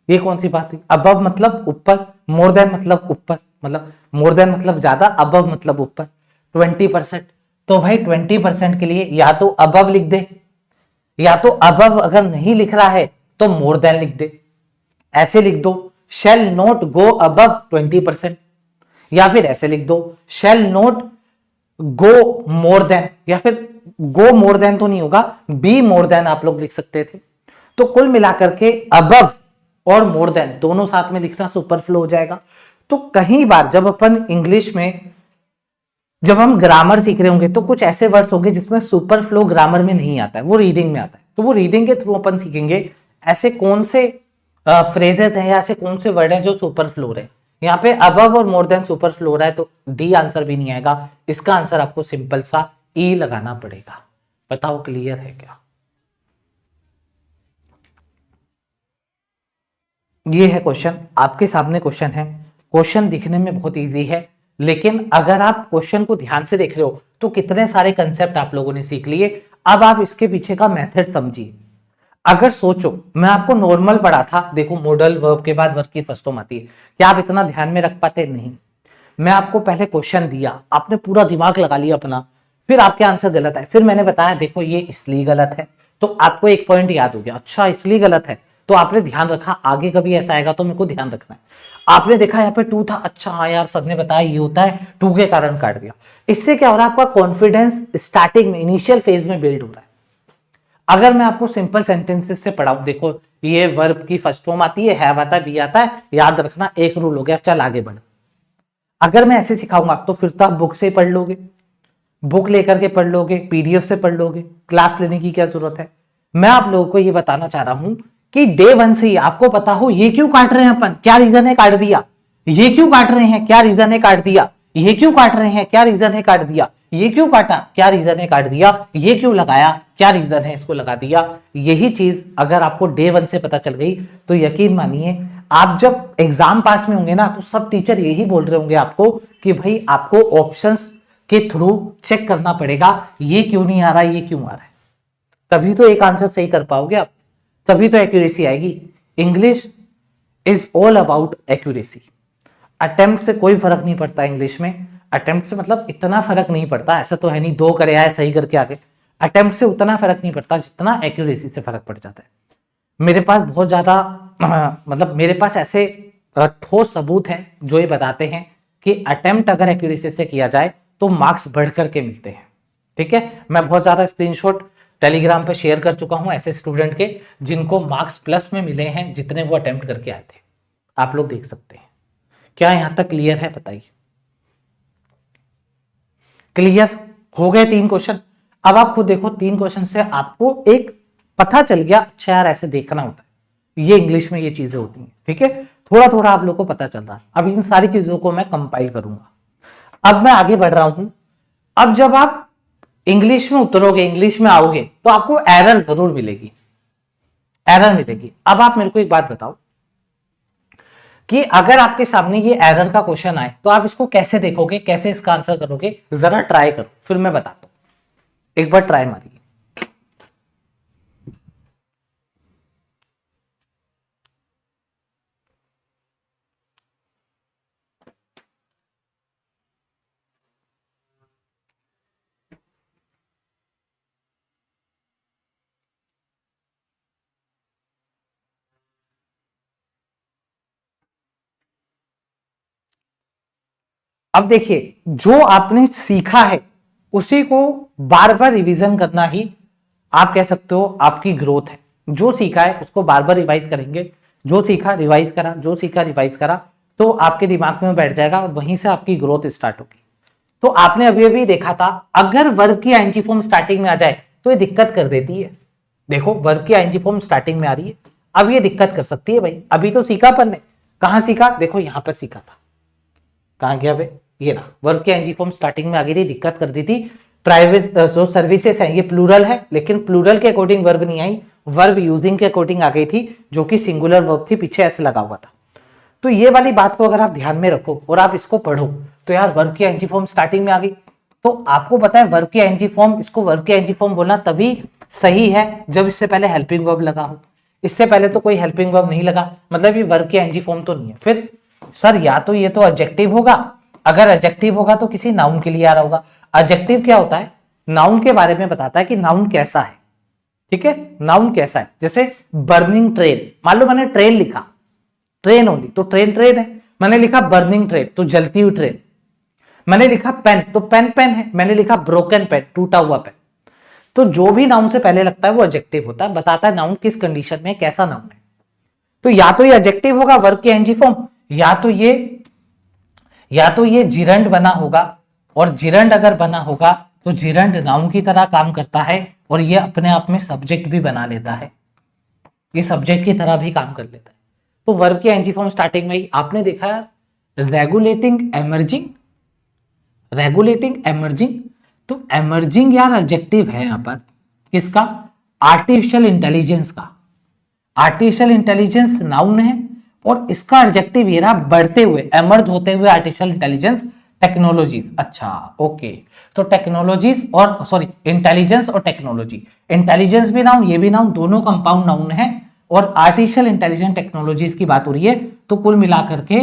ये कौन सी बात हुई? अबव मतलब ऊपर, मोर देन मतलब ऊपर, मतलब मोर देन मतलब ज्यादा, अबव मतलब ऊपर। 20%, तो भाई 20% के लिए या तो अबव लिख दे, या तो अबव अगर नहीं लिख रहा है तो मोर देन लिख दे। ऐसे लिख दो शेल नोट गो अबव 20%, या फिर ऐसे लिख दो shall not go more than, या फिर गो मोर देन तो नहीं होगा, बी मोर देन आप लोग लिख सकते थे। तो कुल मिलाकर के अबव और मोर देन दोनों साथ में लिखना सुपरफ्लो हो जाएगा। तो कई बार जब अपन इंग्लिश में जब हम ग्रामर सीख रहे होंगे तो कुछ ऐसे वर्ड्स होंगे जिसमें सुपरफ्लो ग्रामर में नहीं आता है, वो रीडिंग में आता है। तो वो रीडिंग के थ्रू अपन सीखेंगे ऐसे कौन से फ्रेजेस हैं या ऐसे कौन से वर्ड हैं जो सुपरफ्लो रहे। यहाँ पे अबव और मोर देन सुपरफ्लो रहा है तो डी आंसर भी नहीं आएगा, इसका आंसर आपको सिंपल सा ई लगाना पड़ेगा। बताओ क्लियर है क्या? ये है क्वेश्चन, आपके सामने क्वेश्चन है। क्वेश्चन दिखने में बहुत इजी है, लेकिन अगर आप क्वेश्चन को ध्यान से देख रहे हो तो कितने सारे कंसेप्ट आप लोगों ने सीख लिए। अब आप इसके पीछे का मेथड समझिए। अगर सोचो मैं आपको नॉर्मल पढ़ा था, देखो मॉडल वर्ब के बाद वर्ब की फर्स्ट फॉर्म आती है, क्या आप इतना ध्यान में रख पाते? नहीं। मैं आपको पहले क्वेश्चन दिया, आपने पूरा दिमाग लगा लिया अपना, फिर आपके आंसर गलत है, फिर मैंने बताया देखो ये इसलिए गलत है, तो आपको एक पॉइंट याद हो गया, अच्छा इसलिए गलत है, तो आपने ध्यान रखा आगे कभी ऐसा आएगा तो मेरे को ध्यान रखना है। आपने देखा यहाँ पे टू था, अच्छा हाँ यार सर ने बताया ये होता है, टू के कारण काट दिया। इससे क्या हो रहा है, आपका कॉन्फिडेंस स्टार्टिंग में इनिशियल फेज में बिल्ड हो रहा है। अगर मैं आपको सिंपल सेंटेंसेस से पढ़ाऊं, देखो ये वर्ब की फर्स्ट फॉर्म आती है, हैव आता है, बी आता है, याद रखना एक रूल हो गया, चल आगे बढ़। अगर मैं ऐसे सिखाऊंगा तो फिर तो आप बुक से पढ़ लोगे, बुक लेकर के पढ़ लोगे, पीडीएफ से पढ़ लोगे, क्लास लेने की क्या जरूरत है। मैं आप लोगों को ये बताना चाह रहा हूं कि डे वन से ही आपको पता हो ये क्यों काट रहे हैं अपन, क्या रीजन है काट दिया, ये क्यों काट रहे हैं, क्या रीजन है काट दिया, ये क्यों काट रहे हैं, क्या रीजन है काट दिया, ये क्यों काटा, क्या रीजन है काट दिया, ये क्यों लगाया, क्या रीजन है इसको लगा दिया। यही चीज अगर आपको डे वन से पता चल गई तो यकीन मानिए आप जब एग्जाम पास में होंगे ना तो सब टीचर यही बोल रहे होंगे आपको कि भाई आपको ऑप्शंस के थ्रू चेक करना पड़ेगा, ये क्यों नहीं आ रहा, ये क्यों आ रहा है, तभी तो एक आंसर सही कर पाओगे आप, तभी तो एक्यूरेसी आएगी। English is all about accuracy. Attempt से कोई फर्क नहीं पड़ता इंग्लिश में, अटेम्प्ट से मतलब इतना फर्क नहीं पड़ता, ऐसा तो है नहीं दो करे आए सही करके आगे, अटेम्प्ट से उतना फर्क नहीं पड़ता जितना एक्यूरेसी से फर्क पड़ जाता है। मेरे पास बहुत ज्यादा मतलब मेरे पास ऐसे ठोस सबूत हैं जो ये बताते हैं कि अटेम्प्ट अगर एक्यूरेसी से किया जाए तो मार्क्स बढ़ करके मिलते हैं। ठीक है, मैं बहुत ज्यादा स्क्रीनशॉट टेलीग्राम पे शेयर कर चुका हूं ऐसे स्टूडेंट के जिनको मार्क्स प्लस में मिले हैं जितने वो अटेम्प्ट करके आए थे, आप लोग देख सकते हैं। क्या यहां तक क्लियर है बताइए? क्लियर हो गए 3 क्वेश्चन। अब आप खुद देखो 3 क्वेश्चन से आपको एक पता चल गया, अच्छा यार ऐसे देखना होता है, ये इंग्लिश में ये चीजें होती हैं। ठीक है, थोड़ा थोड़ा आप लोग को पता चल रहा है। अब इन सारी चीजों को मैं कंपाइल करूंगा। अब मैं आगे बढ़ रहा हूं। अब जब आप इंग्लिश में उतरोगे, इंग्लिश में आओगे, तो आपको एरर जरूर मिलेगी, एरर मिलेगी। अब आप मेरे को एक बात बताओ कि अगर आपके सामने ये एरर का क्वेश्चन आए तो आप इसको कैसे देखोगे, कैसे इसका आंसर करोगे? जरा ट्राई करो, फिर मैं बताता हूं। एक बार ट्राई मारिए। अब देखिए, जो आपने सीखा है उसी को बार बार रिवीजन करना ही आप कह सकते हो आपकी ग्रोथ है। जो सीखा है उसको बार बार रिवाइज करेंगे, जो सीखा रिवाइज करा, जो सीखा रिवाइज करा, तो आपके दिमाग में बैठ जाएगा और वहीं से आपकी ग्रोथ स्टार्ट होगी। तो आपने अभी अभी देखा था, अगर वर्ब की आईएनजी फॉर्म स्टार्टिंग में आ जाए तो ये दिक्कत कर देती है। देखो, वर्ब की आईएनजी फॉर्म स्टार्टिंग में आ रही है, अब ये दिक्कत कर सकती है भाई। अभी तो सीखा अपन ने, कहां सीखा? देखो यहां पर सीखा था, कहां गया भाई? ये ना, वर्ब की आईएनजी फॉर्म स्टार्टिंग में आ गई थी, दिक्कत कर दी थी। प्राइवेट जो सर्विसेज है ये प्लूरल है, लेकिन प्लूरल के अकॉर्डिंग वर्ब नहीं आई, वर्ब यूजिंग के अकॉर्डिंग आ गई थी, जो कि सिंगुलर वर्ब थी, पीछे ऐसे लगा हुआ था। तो ये वाली बात को अगर आप ध्यान में रखो और आप इसको पढ़ो, तो यार वर्ब की आईएनजी फॉर्म स्टार्टिंग में आ गई, तो आपको पता है वर्ब की आईएनजी फॉर्म, इसको वर्ब की आईएनजी फॉर्म बोलना तभी सही है जब इससे पहले हेल्पिंग वर्ब लगा हो। इससे पहले तो कोई हेल्पिंग वर्ब नहीं लगा, मतलब ये वर्ब की आईएनजी फॉर्म तो नहीं है। फिर सर या तो ये तो एडजेक्टिव होगा, अगर एडजेक्टिव होगा तो किसी नाउन के लिए आ रहा होगा। एडजेक्टिव क्या होता है? नाउन के बारे में बताता है कि नाउन कैसा है। ठीक है, नाउन कैसा है। जैसे बर्निंग ट्रेन, मान लो मैंने ट्रेन लिखा, ट्रेन होगी तो ट्रेन ट्रेन है। मैंने लिखा बर्निंग ट्रेन तो जलती हुई ट्रेन। मैंने लिखा पेन तो पेन पेन है। मैंने लिखा ब्रोकन पेन, टूटा हुआ पेन। तो जो भी नाउन से पहले लगता है वो एडजेक्टिव होता है, बताता है नाउन किस कंडीशन में, कैसा नाउन है। तो या तो ये एडजेक्टिव होगा वर्ब की आईएनजी फॉर्म, या तो ये जिरंड बना होगा, और जिरंड अगर बना होगा तो जिरंड नाउन की तरह काम करता है और ये अपने आप में सब्जेक्ट भी बना लेता है, ये सब्जेक्ट की तरह भी काम कर लेता है। तो वर्ब की आईएनजी फॉर्म स्टार्टिंग में ही आपने देखा रेगुलेटिंग एमर्जिंग, रेगुलेटिंग एमर्जिंग, तो एमर्जिंग यार एडजेक्टिव है यहां पर, किसका? आर्टिफिशियल इंटेलिजेंस का। आर्टिफिशियल इंटेलिजेंस नाउन है और इसका एडजेक्टिव ये रहा बढ़ते हुए, एमर्ज होते हुए आर्टिफिशियल इंटेलिजेंस टेक्नोलॉजीज। अच्छा ओके, तो टेक्नोलॉजीज और सॉरी इंटेलिजेंस और टेक्नोलॉजी, इंटेलिजेंस भी नाउन, ये भी नाउन, दोनों कंपाउंड नाउन है और आर्टिफिशियल इंटेलिजेंस टेक्नोलॉजीज की बात हो रही है। तो कुल मिलाकर के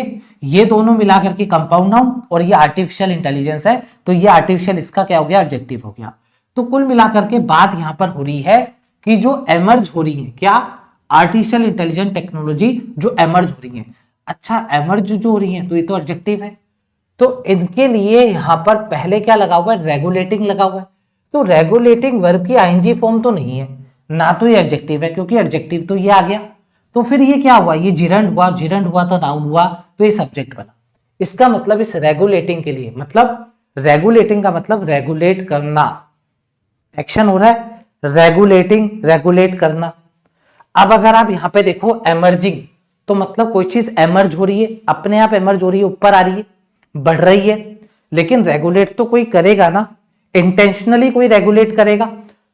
ये दोनों मिलाकर के कंपाउंड नाउन और ये आर्टिफिशियल इंटेलिजेंस है, तो ये आर्टिफिशियल इसका क्या हो गया? एडजेक्टिव हो गया। तो कुल मिलाकर के बात यहां पर हो रही है कि जो एमर्ज हो रही है, क्या? आर्टिफिशियल इंटेलिजेंस टेक्नोलॉजी जो एमर्ज हो रही है। अच्छा, एमर्ज जो हो रही है तो ये तो एडजेक्टिव है, तो इनके लिए यहां पर पहले क्या लगा हुआ है? रेगुलेटिंग लगा हुआ है। तो रेगुलेटिंग वर्ब की आईएनजी फॉर्म तो नहीं है, ना तो ये एडजेक्टिव है, क्योंकि एडजेक्टिव तो ये आ गया। तो फिर ये क्या हुआ? ये जिरंड हुआ, जिरंड हुआ तो नाउन हुआ, तो ये सब्जेक्ट बना। इसका मतलब इस रेगुलेटिंग के लिए, मतलब रेगुलेटिंग का मतलब रेगुलेट करना, एक्शन हो रहा है, रेगुलेटिंग, रेगुलेट करना। अब अगर आप यहां पे देखो एमर्जिंग, तो मतलब कोई चीज एमर्ज हो रही है, अपने आप एमर्ज हो रही है, ऊपर आ रही है, बढ़ रही है, लेकिन रेगुलेट तो कोई करेगा ना, इंटेंशनली कोई रेगुलेट करेगा।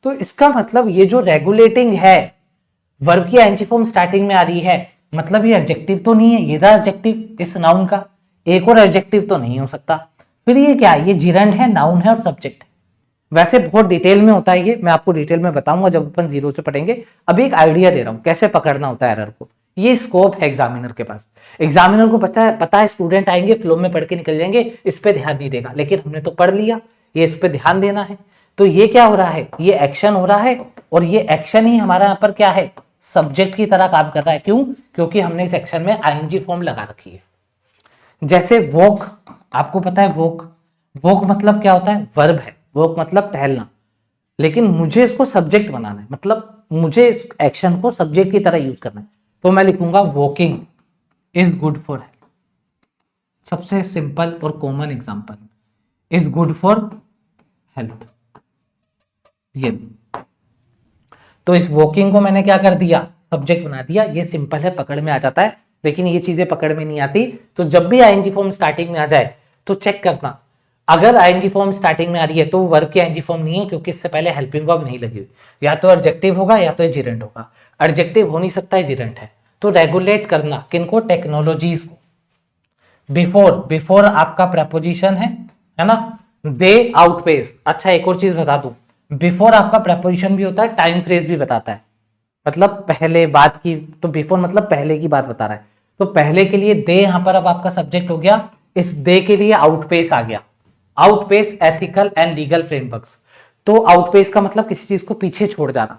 तो इसका मतलब ये जो रेगुलेटिंग है, वर्ब की आईएनजी फॉर्म स्टार्टिंग में आ रही है, मतलब ये एडजेक्टिव तो नहीं है, ये था एडजेक्टिव इस नाउन का, एक और एडजेक्टिव तो नहीं हो सकता। फिर ये क्या है? ये जिरंड है, नाउन है और सब्जेक्ट है। वैसे बहुत डिटेल में होता है ये, मैं आपको डिटेल में बताऊंगा जब अपन जीरो से पढ़ेंगे। अभी एक आइडिया दे रहा हूं कैसे पकड़ना होता है एरर को। ये स्कोप है एग्जामिनर के पास, एग्जामिनर को पता है स्टूडेंट आएंगे फ्लो में पढ़ के निकल जाएंगे, इस पे ध्यान नहीं देगा, लेकिन हमने तो पढ़ लिया, ये इस पे ध्यान देना है। तो ये क्या हो रहा है? ये एक्शन हो रहा है और ये एक्शन ही हमारा यहाँ पर क्या है? सब्जेक्ट की तरह काम कर रहा है। क्यों? क्योंकि हमने इस एक्शन में आईएनजी फॉर्म लगा रखी है। जैसे वॉक, आपको पता है वॉक, वॉक मतलब क्या होता है, वर्ब है, वॉक मतलब टहलना, लेकिन मुझे इसको सब्जेक्ट बनाना है, मतलब मुझे इस एक्शन को सब्जेक्ट की तरह यूज करना है, तो मैं लिखूंगा walking is good for health. सबसे सिंपल और common example, is good for health, ये। तो इस वॉकिंग को मैंने क्या कर दिया, सब्जेक्ट बना दिया। ये सिंपल है, पकड़ में आ जाता है, लेकिन ये चीजें पकड़ में नहीं आती। तो जब भी आईएनजी फॉर्म स्टार्टिंग में आ जाए तो चेक करना, अगर आईएनजी फॉर्म स्टार्टिंग में आ रही है तो वर्ब की आईएनजी फॉर्म नहीं है, क्योंकि इससे पहले हेल्पिंग वर्ब नहीं लगी हुई। या तो एडजेक्टिव होगा या तो जेरेंट होगा। एडजेक्टिव हो नहीं सकता है, जेरेंट है। तो रेगुलेट करना किनको, टेक्नोलॉजीज को। बिफोर, बिफोर आपका प्रपोजिशन है ना, दे आउटपेस। अच्छा एक और चीज बता दूं, बिफोर आपका प्रपोजिशन भी होता है, टाइम फ्रेज भी बताता है, मतलब पहले बात की। तो बिफोर मतलब पहले की बात बता रहा है। तो पहले के लिए दे यहां पर अब आपका सब्जेक्ट हो गया, इस दे के लिए आउटपेस आ गया। Outpace ethical and legal frameworks. तो आउटपेस का मतलब किसी चीज को पीछे छोड़ जाना।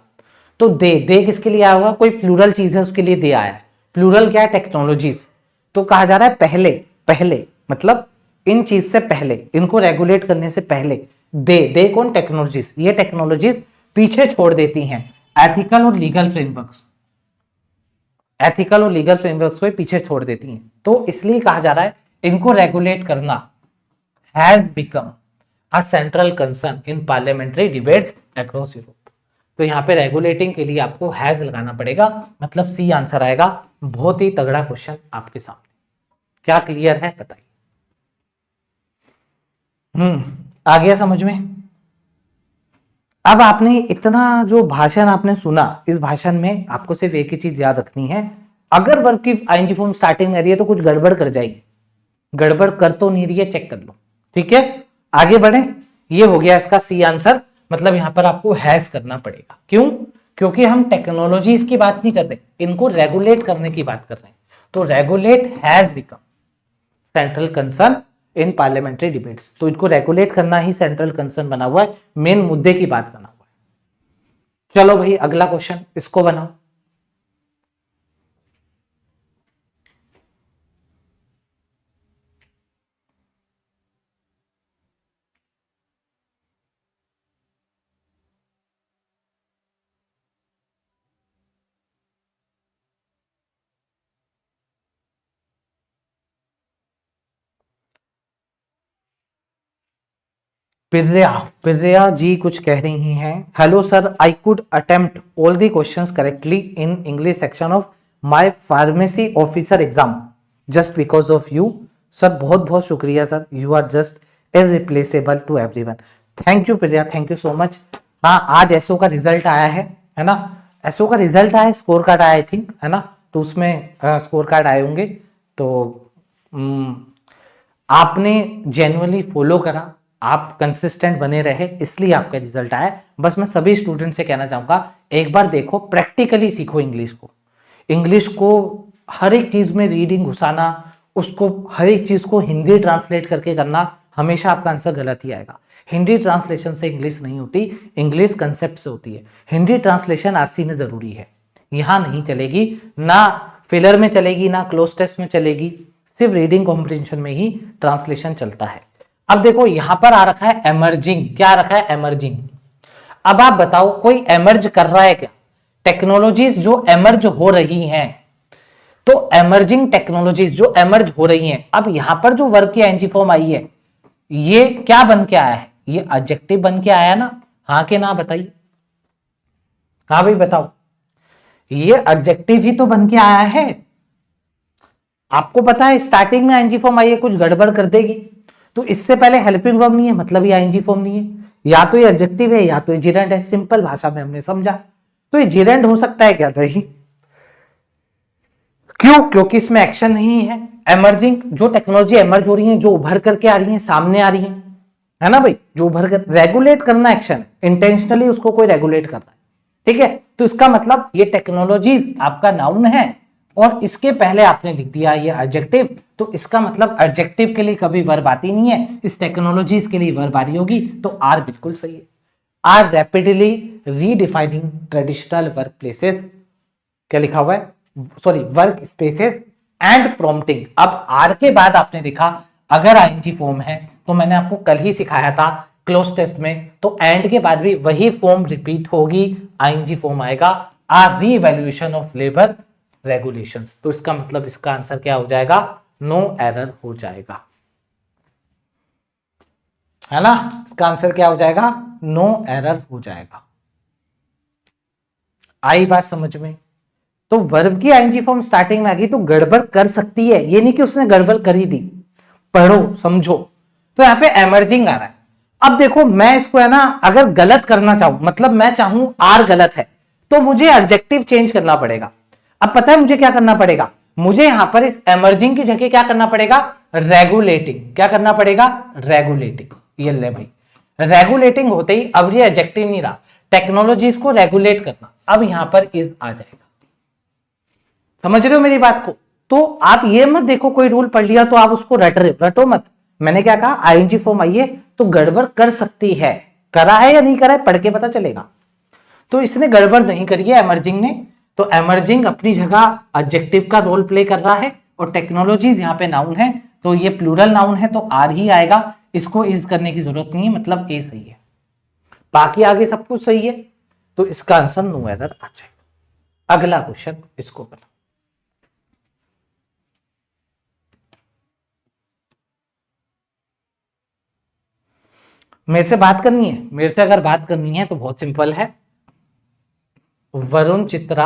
तो दे किसके लिए आया होगा, कोई प्लूरल चीज है उसके लिए दे आया है। प्लूरल क्या है, टेक्नोलॉजीज। तो कहा जा रहा है पहले, पहले मतलब इन चीज से पहले, इनको रेगुलेट करने से पहले दे कौन, टेक्नोलॉजीज। ये टेक्नोलॉजीज पीछे छोड़ देती हैं एथिकल और लीगल फ्रेमवर्क्स, एथिकल और लीगल फ्रेमवर्क्स को पीछे छोड़ देती हैं। तो इसलिए कहा जा रहा है इनको रेगुलेट करना has become a central concern in parliamentary debates across Europe. तो यहां पे रेगुलेटिंग के लिए आपको हैज लगाना पड़ेगा, मतलब सी आंसर आएगा। बहुत ही तगड़ा क्वेश्चन आपके सामने। क्या क्लियर है बताइए? आ गया समझ में? अब आपने इतना जो भाषण आपने सुना, इस भाषण में आपको सिर्फ एक ही चीज याद रखनी है, अगर वर्ब की आईएनजी फॉर्म स्टार्टिंग में रही है तो कुछ गड़बड़ कर जाएगी। गड़बड़ कर तो नहीं रही है, चेक कर लो, ठीक है। आगे बढ़े, ये हो गया इसका सी आंसर। मतलब यहां पर आपको हैज करना पड़ेगा, क्यों? क्योंकि हम टेक्नोलॉजीज की बात नहीं कर रहे, इनको रेगुलेट करने की बात कर रहे हैं। तो regulate has become central concern in parliamentary debates. तो इनको रेगुलेट करना ही सेंट्रल कंसर्न बना हुआ है, मेन मुद्दे की बात बना हुआ है। चलो भाई अगला क्वेश्चन, इसको बनाओ। प्रिया, प्रिया जी कुछ कह रही हैं। Hello sir, I could attempt all the questions correctly in English section of my pharmacy officer exam just because of you. Sir बहुत बहुत शुक्रिया sir, you are just irreplaceable to everyone. Thank you Priya, thank you so much. हाँ आज एसओ का रिजल्ट आया है ना, एसओ का रिजल्ट आया, स्कोर कार्ड आया आई थिंक, है ना। तो उसमें स्कोर कार्ड आए होंगे। तो आपने जेन्युइनली फॉलो करा, आप कंसिस्टेंट बने रहे, इसलिए आपका रिजल्ट आया। बस मैं सभी स्टूडेंट से कहना चाहूंगा, एक बार देखो, प्रैक्टिकली सीखो इंग्लिश को। इंग्लिश को हर एक चीज में रीडिंग घुसाना, उसको हर एक चीज को हिंदी ट्रांसलेट करके करना, हमेशा आपका आंसर गलत ही आएगा। हिंदी ट्रांसलेशन से इंग्लिश नहीं होती, इंग्लिश कंसेप्ट से होती है। हिंदी ट्रांसलेशन आरसी में जरूरी है, यहां नहीं चलेगी, ना फिलर में चलेगी, ना क्लोज टेस्ट में चलेगी, सिर्फ रीडिंग कॉम्प्रिहेंशन में ही ट्रांसलेशन चलता है। अब देखो यहां पर आ रखा है एमर्जिंग, क्या रखा है, एमर्जिंग। अब आप बताओ कोई एमर्ज कर रहा है क्या? टेक्नोलॉजीज जो एमर्ज हो रही हैं, तो एमर्जिंग टेक्नोलॉजीज जो एमर्ज हो रही हैं। अब यहां पर जो वर्ब की आईएनजी फॉर्म आई है, ये क्या बन के आया है? ये एडजेक्टिव बन के आया ना, हाँ के ना बताइए? हाँ भाई बताओ, ये एडजेक्टिव ही तो बन के आया है। आपको पता है स्टार्टिंग में आईएनजी फॉर्म आई है, कुछ गड़बड़ कर देगी। तो इससे पहले हेल्पिंग वर्ब नहीं है, मतलब ये आईएनजी फॉर्म नहीं है। या तो ये एडजेक्टिव है या तो ये जिरेंड है। सिंपल भाषा में हमने समझा। तो ये जिरेंड हो सकता है क्या? नहीं। क्यों? क्योंकि इसमें एक्शन नहीं है। एमर्जिंग, जो टेक्नोलॉजी एमर्ज हो रही है, जो उभर करके आ रही है, सामने आ रही है ना भाई, जो उभर कर, रेगुलेट करना एक्शन, इंटेंशनली उसको कोई रेगुलेट कर रहा है, ठीक है। तो इसका मतलब ये टेक्नोलॉजीज आपका नाउन है, और इसके पहले आपने लिख दिया ये एडजेक्टिव। तो इसका मतलब एडजेक्टिव के लिए कभी वर्ब आती नहीं है, इस टेक्नोलॉजीज के लिए वर्ब आ रही होगी। तो आर बिल्कुल सही है। Are rapidly redefining traditional work places, क्या लिखा हुआ है, sorry, work spaces and prompting. अब आर के बाद आपने देखा अगर आईएनजी फॉर्म है तो मैंने आपको कल ही सिखाया था क्लोज टेस्ट में, तो एंड के बाद भी वही फॉर्म रिपीट होगी, आईएनजी फॉर्म आएगा, are revaluation of labour regulations. तो इसका मतलब इसका आंसर क्या हो जाएगा, नो एरर हो जाएगा, है ना। इसका आंसर क्या हो जाएगा, नो एरर हो जाएगा। आई बात समझ में। तो वर्ब की आईएनजी फॉर्म स्टार्टिंग में आ गई तो गड़बड़ कर सकती है, ये नहीं कि उसने गड़बड़ कर ही दी, पढ़ो समझो। तो यहां पे एमर्जिंग आ रहा है। अब देखो मैं इसको है ना अगर गलत करना चाहूं, मतलब मैं चाहूं आर गलत है, तो मुझे एडजेक्टिव चेंज करना पड़ेगा। अब पता है मुझे क्या करना पड़ेगा, मुझे यहां पर इस एमर्जिंग की जगह क्या करना पड़ेगा, रेगुलेटिंग। क्या करना पड़ेगा, रेगुलेटिंग। ये ले भाई, रेगुलेटिंग होते ही अब ये एडजेक्टिव नहीं रहा, टेक्नोलॉजीज को रेगुलेट करना, अब यहां पर इज आ जाएगा। समझ रहे हो मेरी बात को। तो आप ये मत देखो कोई रूल पढ़ लिया तो आप उसको रट रहे हो, रटो मत। मैंने क्या कहा, आईएनजी फॉर्म आई है तो गड़बड़ कर सकती है, करा है या नहीं करा है पढ़ के पता चलेगा। तो इसने गड़बड़ नहीं करी है एमर्जिंग ने, तो एमर्जिंग अपनी जगह एडजेक्टिव का रोल प्ले कर रहा है, और टेक्नोलॉजी यहाँ पे नाउन है तो ये प्लूरल नाउन है तो आर ही आएगा, इसको इज करने की जरूरत नहीं है, मतलब ए सही है, बाकी आगे सब कुछ सही है। तो इसका आंसर नो एरर आ जाएगा। अगला क्वेश्चन इसको बना, मेरे से बात करनी है, मेरे से अगर बात करनी है तो बहुत सिंपल है, वरुण चित्रा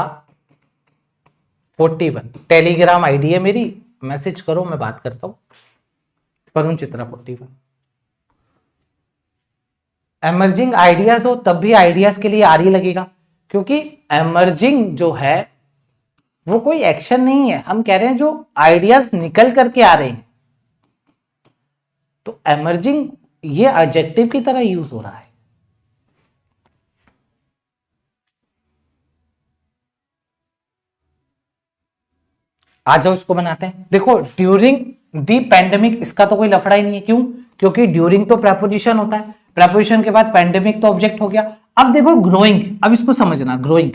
41 टेलीग्राम आईडी है मेरी, मैसेज करो मैं बात करता हूं, वरुण चित्रा 41। एमर्जिंग आइडियाज हो तब भी आइडियाज के लिए आर ही लगेगा, क्योंकि एमर्जिंग जो है वो कोई एक्शन नहीं है, हम कह रहे हैं जो आइडियाज निकल करके आ रहे हैं, तो एमर्जिंग ये एडजेक्टिव की तरह यूज हो रहा है। आ जाओ इसको बनाते हैं। देखो ड्यूरिंग दी पैंडेमिक, इसका तो कोई लफड़ा ही नहीं है, क्यों, क्योंकि ड्यूरिंग तो प्रेपोजिशन होता है, प्रेपोजिशन के बाद पैंडेमिक तो ऑब्जेक्ट हो गया। अब देखो ग्रोइंग, अब इसको समझना, ग्रोइंग,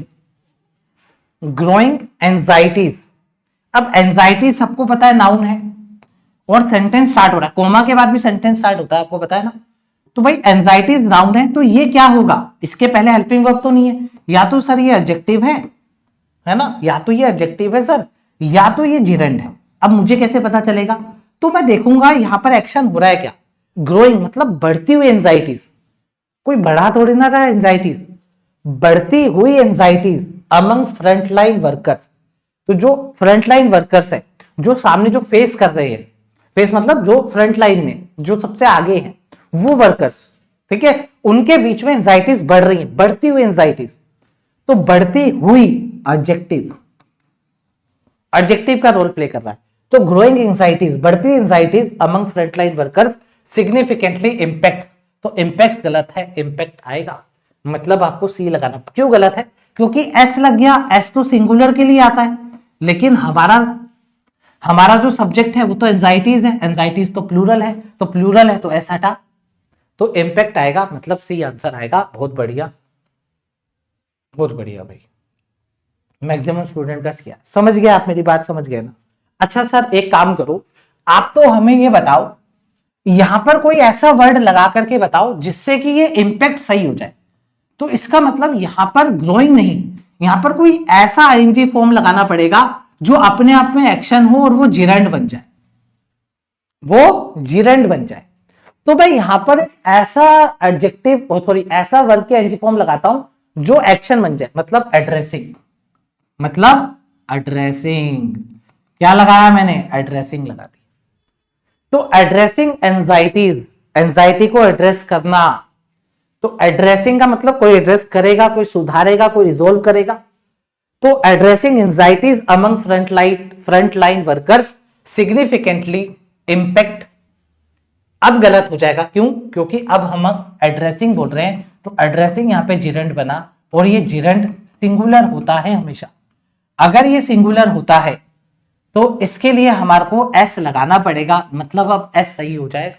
ग्रोइंग एंजाइटीज। अब एंजाइटी सबको पता है नाउन है, और सेंटेंस स्टार्ट हो रहा है, कोमा के बाद भी सेंटेंस स्टार्ट होता है, आपको पता है ना। तो भाई एंजाइटीज नाउन है तो ये क्या होगा, इसके पहले हेल्पिंग वर्ब तो नहीं है, या तो सर ये एडजेक्टिव है ना, या तो ये एडजेक्टिव है सर, या तो ये जिरेंड है। अब मुझे कैसे पता चलेगा, तो मैं देखूंगा यहां पर एक्शन हो रहा है क्या, ग्रोइंग मतलब बढ़ती हुई एंजाइटीज, कोई बढ़ा थोड़ी ना रहा है एंजाइटीज, बढ़ती हुई एंजाइटीज अमंग फ्रंटलाइन वर्कर्स। तो जो फ्रंटलाइन वर्कर्स है, जो सामने जो फेस कर रहे हैं, फेस मतलब जो फ्रंट लाइन में जो सबसे आगे हैं वो वर्कर्स, ठीक है, उनके बीच में एंजाइटीज बढ़ रही है, बढ़ती हुई एंजाइटीज। तो बढ़ती हुई एडजेक्टिव, एडजेक्टिव का रोल प्ले कर रहा है। तो ग्रोइंग एंजाइटीज, बढ़ती anxieties among frontline workers significantly impact, तो इंपैक्ट गलत है, इंपैक्ट आएगा, मतलब आपको सी लगाना। क्यों गलत है, क्योंकि एस लग गया, एस तो सिंगुलर के लिए आता है, लेकिन हमारा जो सब्जेक्ट है वो तो एंजाइटीज है, एंजाइटीज तो प्लूरल है, तो प्लूरल है तो एस हटा, तो इंपैक्ट आएगा, मतलब सी आंसर आएगा। बहुत बढ़िया, बहुत बढ़िया भाई, मैक्सिमम स्टूडेंट का किया, समझ गए आप, मेरी बात समझ गए ना। अच्छा सर एक काम करो, आप तो हमें ये बताओ, यहां पर कोई ऐसा वर्ड लगा करके बताओ जिससे कि ये इंपैक्ट सही हो जाए। तो इसका मतलब यहां पर ग्रोइंग नहीं, यहां पर कोई ऐसा आईएनजी फॉर्म लगाना पड़ेगा जो अपने आप में एक्शन हो और वो जिरेंड बन जाए, वो जिरेंड बन जाए। तो भाई यहां पर ऐसा एडजेक्टिव, सॉरी ऐसा वर्ब के आईएनजी फॉर्म लगाता हूं जो एक्शन बन जाए, मतलब एड्रेसिंग, मतलब एड्रेसिंग, क्या लगाया मैंने, एड्रेसिंग लगा दी। तो एड्रेसिंग एंजाइटीज, एंजाइटी को एड्रेस करना, तो एड्रेसिंग का मतलब कोई एड्रेस करेगा, कोई सुधारेगा, कोई रिजोल्व करेगा। तो addressing anxieties among frontline workers significantly impact, अब गलत हो जाएगा, क्यों, क्योंकि अब हम एड्रेसिंग बोल रहे हैं, तो एड्रेसिंग यहां पे जिरेंड बना, और ये जिरेंड सिंगुलर होता है हमेशा। अगर ये सिंगुलर होता है तो इसके लिए हमारे को एस लगाना पड़ेगा, मतलब अब एस सही हो जाएगा।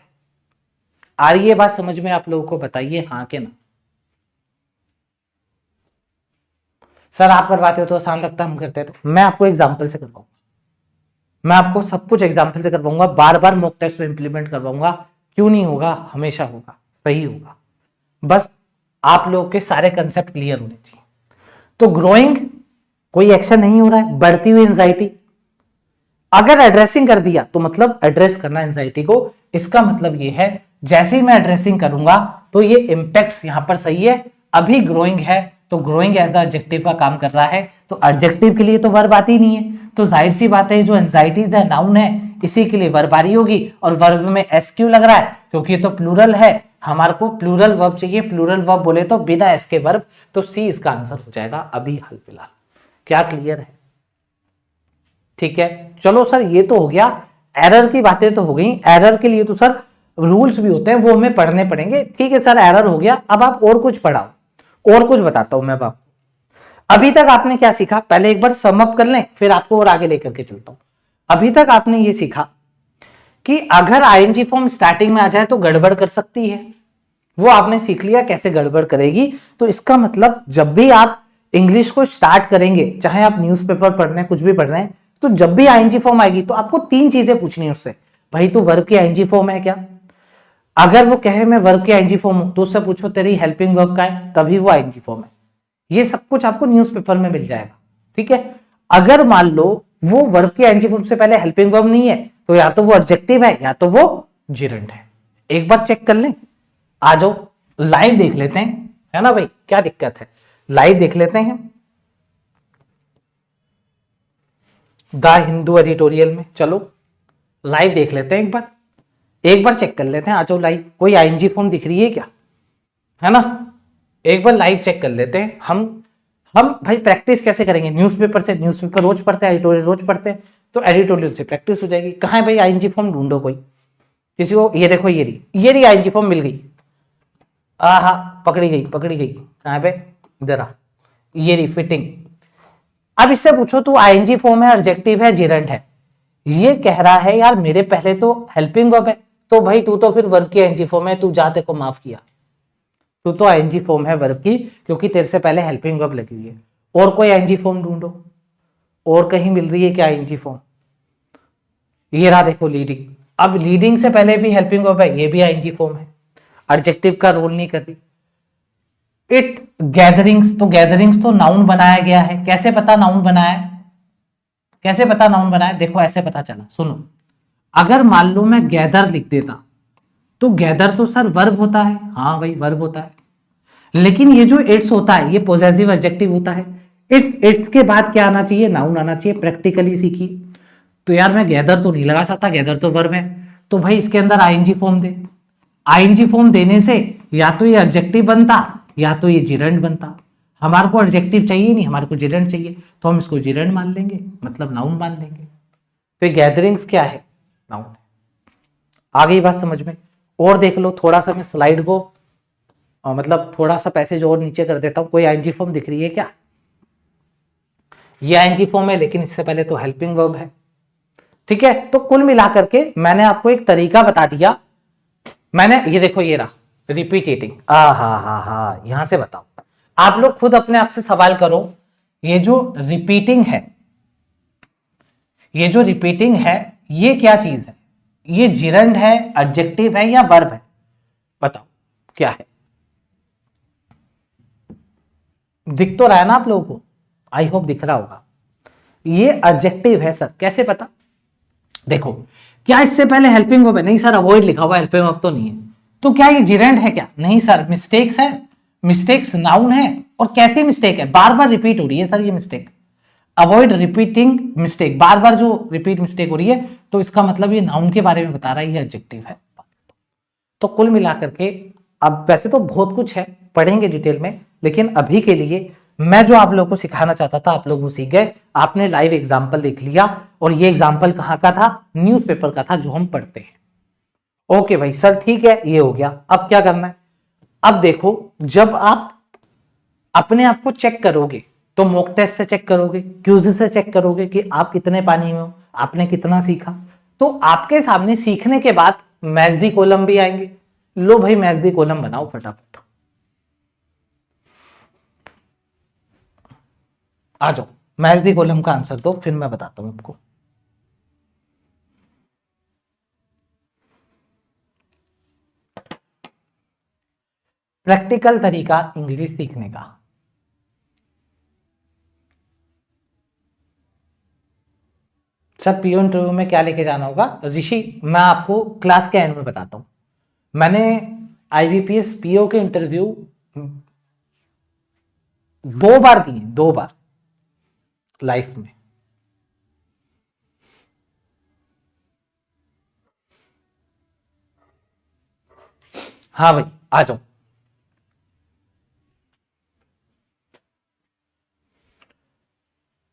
आ रही है बात समझ में आप लोगों को, बताइए हाँ के ना। सर आप करवाते हो तो आसान लगता, हम करते हैं तो मैं आपको एग्जांपल से करवाऊंगा, मैं आपको सब कुछ एग्जाम्पल से करवाऊंगा, बार बार मॉक टेस्ट में इंप्लीमेंट करवाऊंगा। क्यों नहीं होगा, हमेशा होगा, सही होगा। बस आप लोगों के सारे कंसेप्ट क्लियर होने चाहिए। तो ग्रोइंग, कोई एक्शन नहीं हो रहा है, बढ़ती हुई एंजाइटी। अगर एड्रेसिंग कर दिया तो मतलब एड्रेस करना एंजाइटी को, इसका मतलब ये है जैसे ही मैं एड्रेसिंग करूंगा तो ये इंपैक्ट्स यहां पर सही है। अभी ग्रोइंग है तो ग्रोइंग एज द एडजेक्टिव का काम कर रहा है, तो एडजेक्टिव के लिए तो वर्ब आती नहीं है, तो जाहिर सी बात है जो एंजाइटी द नाउन है इसी के लिए वर्ब आ रही होगी। और वर्ब में एस क्यों लग रहा है, क्योंकि ये तो प्लूरल है, हमारे को प्लूरल वर्ब चाहिए। प्लूरल वर्ब बोले तो बिना एस के वर्ब, तो सी इसका आंसर हो जाएगा अभी हाल फिलहाल। क्या क्लियर है? ठीक है, चलो सर ये तो हो गया, एरर की बातें तो हो गई। एरर के लिए तो सर रूल्स भी होते हैं, वो हमें पढ़ने पड़ेंगे। ठीक है सर, एरर हो गया, अब आप और कुछ पढ़ाओ, और कुछ बताता हूं मैं आपको। अभी तक आपने क्या सीखा, पहले एक बार सम अप कर लें, फिर आपको और आगे लेकर के चलता हूं। अभी तक आपने ये सीखा कि अगर आईएनजी फॉर्म स्टार्टिंग में आ जाए तो गड़बड़ कर सकती है, वो आपने सीख लिया कैसे गड़बड़ करेगी। तो इसका मतलब जब भी आप इंग्लिश को स्टार्ट करेंगे, चाहे आप न्यूज़पेपर पढ़ रहे हैं, कुछ भी पढ़ रहे हैं, तो जब भी आईएनजी फॉर्म आएगी तो आपको तीन चीजें पूछनी है उससे। भाई तू वर्ब की आईएनजी फॉर्म है क्या? अगर वो कहे मैं वर्ब की आईएनजी फॉर्म हूं तो उससे पूछो तेरी हेल्पिंग वर्ब का है, तभी वो आईएनजी फॉर्म है। ये सब कुछ आपको न्यूज़पेपर में मिल जाएगा। ठीक है, अगर मान लो वो वर्ब की आईएनजी फॉर्म से पहले हेल्पिंग वर्ब नहीं है तो या तो वो एडजेक्टिव है या तो वो जिरंड है। एक बार चेक कर लें, आ जाओ लाइव देख लेते हैं, है ना भाई, क्या दिक्कत है, लाइव देख लेते हैं द हिंदू एडिटोरियल में। चलो लाइव देख लेते हैं, एक बार चेक कर लेते हैं। आ जाओ लाइव, कोई आईएनजी फॉर्म दिख रही है क्या, है ना? एक बार लाइव चेक कर लेते हैं। हम भाई प्रैक्टिस कैसे करेंगे, न्यूज़पेपर से, न्यूज़पेपर रोज पढ़ते हैं, एडिटोरियल रोज पढ़ते हैं, तो एडिटोरियल से प्रैक्टिस हो जाएगी। कहाँ है भाई आईएनजी फॉर्म, ढूंढो कोई, किसी को, ये देखो ये रही आईएनजी फॉर्म मिल गई। आहा, पकड़ी गई कहाँ पे, जरा ये रही फिटिंग। अब इससे पूछो तू आईएनजी फॉर्म है, एडजेक्टिव है, जिरंड है, ये कह रहा है यार मेरे पहले तो हेल्पिंग वर्ब है, तो भाई तू तो फिर वर्ब की आईएनजी फॉर्म है, तू जा, तेरे को माफ किया, तू तो आईएनजी फॉर्म है वर्ब की, क्योंकि तेरे से पहले हेल्पिंग वर्ब लगी हुई है। और कोई आईएनजी फॉर्म ढूंढो, और कहीं मिल रही है क्या आईएनजी फॉर्म? ये रहा देखो लीडिंग। अब लीडिंग से पहले भी हेल्पिंग वर्ब है, ये भी आईएनजी फॉर्म है, एडजेक्टिव का रोल नहीं कर रही। इट गैदरिंग्स तो नाउन बनाया गया है, कैसे पता नाउन बनाया है, कैसे पता नाउन बनाया? देखो ऐसे पता चला, सुनो, अगर मान लो मैं गैदर लिख देता तो गैदर तो सर वर्ब होता है, हाँ भाई वर्ब होता है, लेकिन ये जो इट्स होता है ये पॉजेसिव एडजेक्टिव होता है। इट्स के बाद क्या आना चाहिए, नाउन आना चाहिए, प्रैक्टिकली सीखिए। तो यार मैं गैदर तो नहीं लगा सकता, गैदर तो वर्ब है, तो भाई इसके अंदर आईएनजी फॉर्म दे। आईएनजी फॉर्म देने से या तो ये एडजेक्टिव बनता या तो ये जिरंड बनता। हमारे को एडजेक्टिव चाहिए नहीं, हमारे को जिरंड चाहिए, तो हम इसको जिरंड मान लेंगे, मतलब नाउन मान लेंगे। तो ये गैदरिंग्स क्या है, नाउन है। आ गई बात समझ में? और देख लो थोड़ा सा, मैं स्लाइड को मतलब थोड़ा सा पैसेज और नीचे कर देता हूं। कोई आईएनजी फॉर्म दिख रही है क्या? ये आईएनजी फॉर्म है, लेकिन इससे पहले तो हेल्पिंग वर्ब है। ठीक है, तो कुल मिलाकर के मैंने आपको एक तरीका बता दिया। मैंने ये देखो, ये रहा रिपीटेटिंग, हा यहां से बताओ, आप लोग खुद अपने आप से सवाल करो, ये जो रिपीटिंग है, ये जो रिपीटिंग है ये क्या चीज है? ये जिरंड है, एडजेक्टिव है या वर्ब है? बताओ क्या है? दिख तो रहा है ना आप लोगों को, आई होप दिख रहा होगा। ये एडजेक्टिव है सर, कैसे पता? देखो, क्या इससे पहले हेल्पिंग वर्ब है? नहीं सर, अवॉइड लिखा हुआ, हेल्पिंग वर्ब तो नहीं है। तो क्या ये जिरेंड है क्या? नहीं सर, मिस्टेक्स है, मिस्टेक्स नाउन है। और कैसे मिस्टेक है? बार बार रिपीट हो रही है सर ये मिस्टेक, अवॉइड रिपीटिंग मिस्टेक, बार बार जो रिपीट मिस्टेक हो रही है, तो इसका मतलब ये नाउन के बारे में बता रहा है, ये एडजेक्टिव है। तो कुल मिलाकर के, अब वैसे तो बहुत कुछ है, पढ़ेंगे डिटेल में, लेकिन अभी के लिए मैं जो आप लोगों को सिखाना चाहता था आप लोग वो सीख गए। आपने लाइव एग्जाम्पल देख लिया, और ये एग्जाम्पल कहाँ का था? न्यूज़पेपर का था, जो हम पढ़ते हैं। ओके भाई सर, ठीक है, ये हो गया। अब क्या करना है? अब देखो, जब आप अपने आप को चेक करोगे तो मॉक टेस्ट से चेक करोगे, क्यूज से चेक करोगे कि आप कितने पानी में हो, आपने कितना सीखा। तो आपके सामने सीखने के बाद मैच दी कॉलम भी आएंगे। लो भाई मैच दी कॉलम बनाओ फटाफट, आ जाओ मैच दी कॉलम का आंसर दो, फिर मैं बताता हूं आपको। प्रैक्टिकल तरीका इंग्लिश सीखने का। सर पीओ इंटरव्यू में क्या लेके जाना होगा ऋषि, मैं आपको क्लास के एंड में बताता हूं। मैंने आईबीपीएस पीओ के इंटरव्यू 2 बार दिए, 2 बार लाइफ में। हाँ भाई आ जाओ।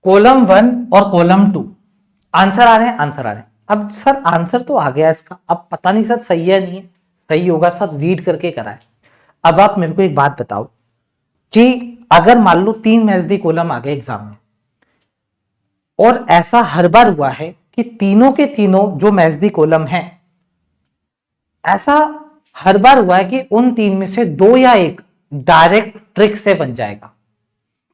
कॉलम 1 और कॉलम 2 आंसर आ रहे हैं, आंसर आ रहे हैं। अब सर आंसर तो आ गया इसका, अब पता नहीं सर सही है नहीं है, सही होगा सर रीड करके कराए। अब आप मेरे को एक बात बताओ कि अगर मान लो 3 मैथ्स कॉलम आ गए एग्जाम में, और ऐसा हर बार हुआ है कि तीनों के तीनों जो मैथ्स कॉलम हैं, ऐसा हर बार हुआ है कि उन 3 में से 2 या 1 डायरेक्ट ट्रिक से बन जाएगा,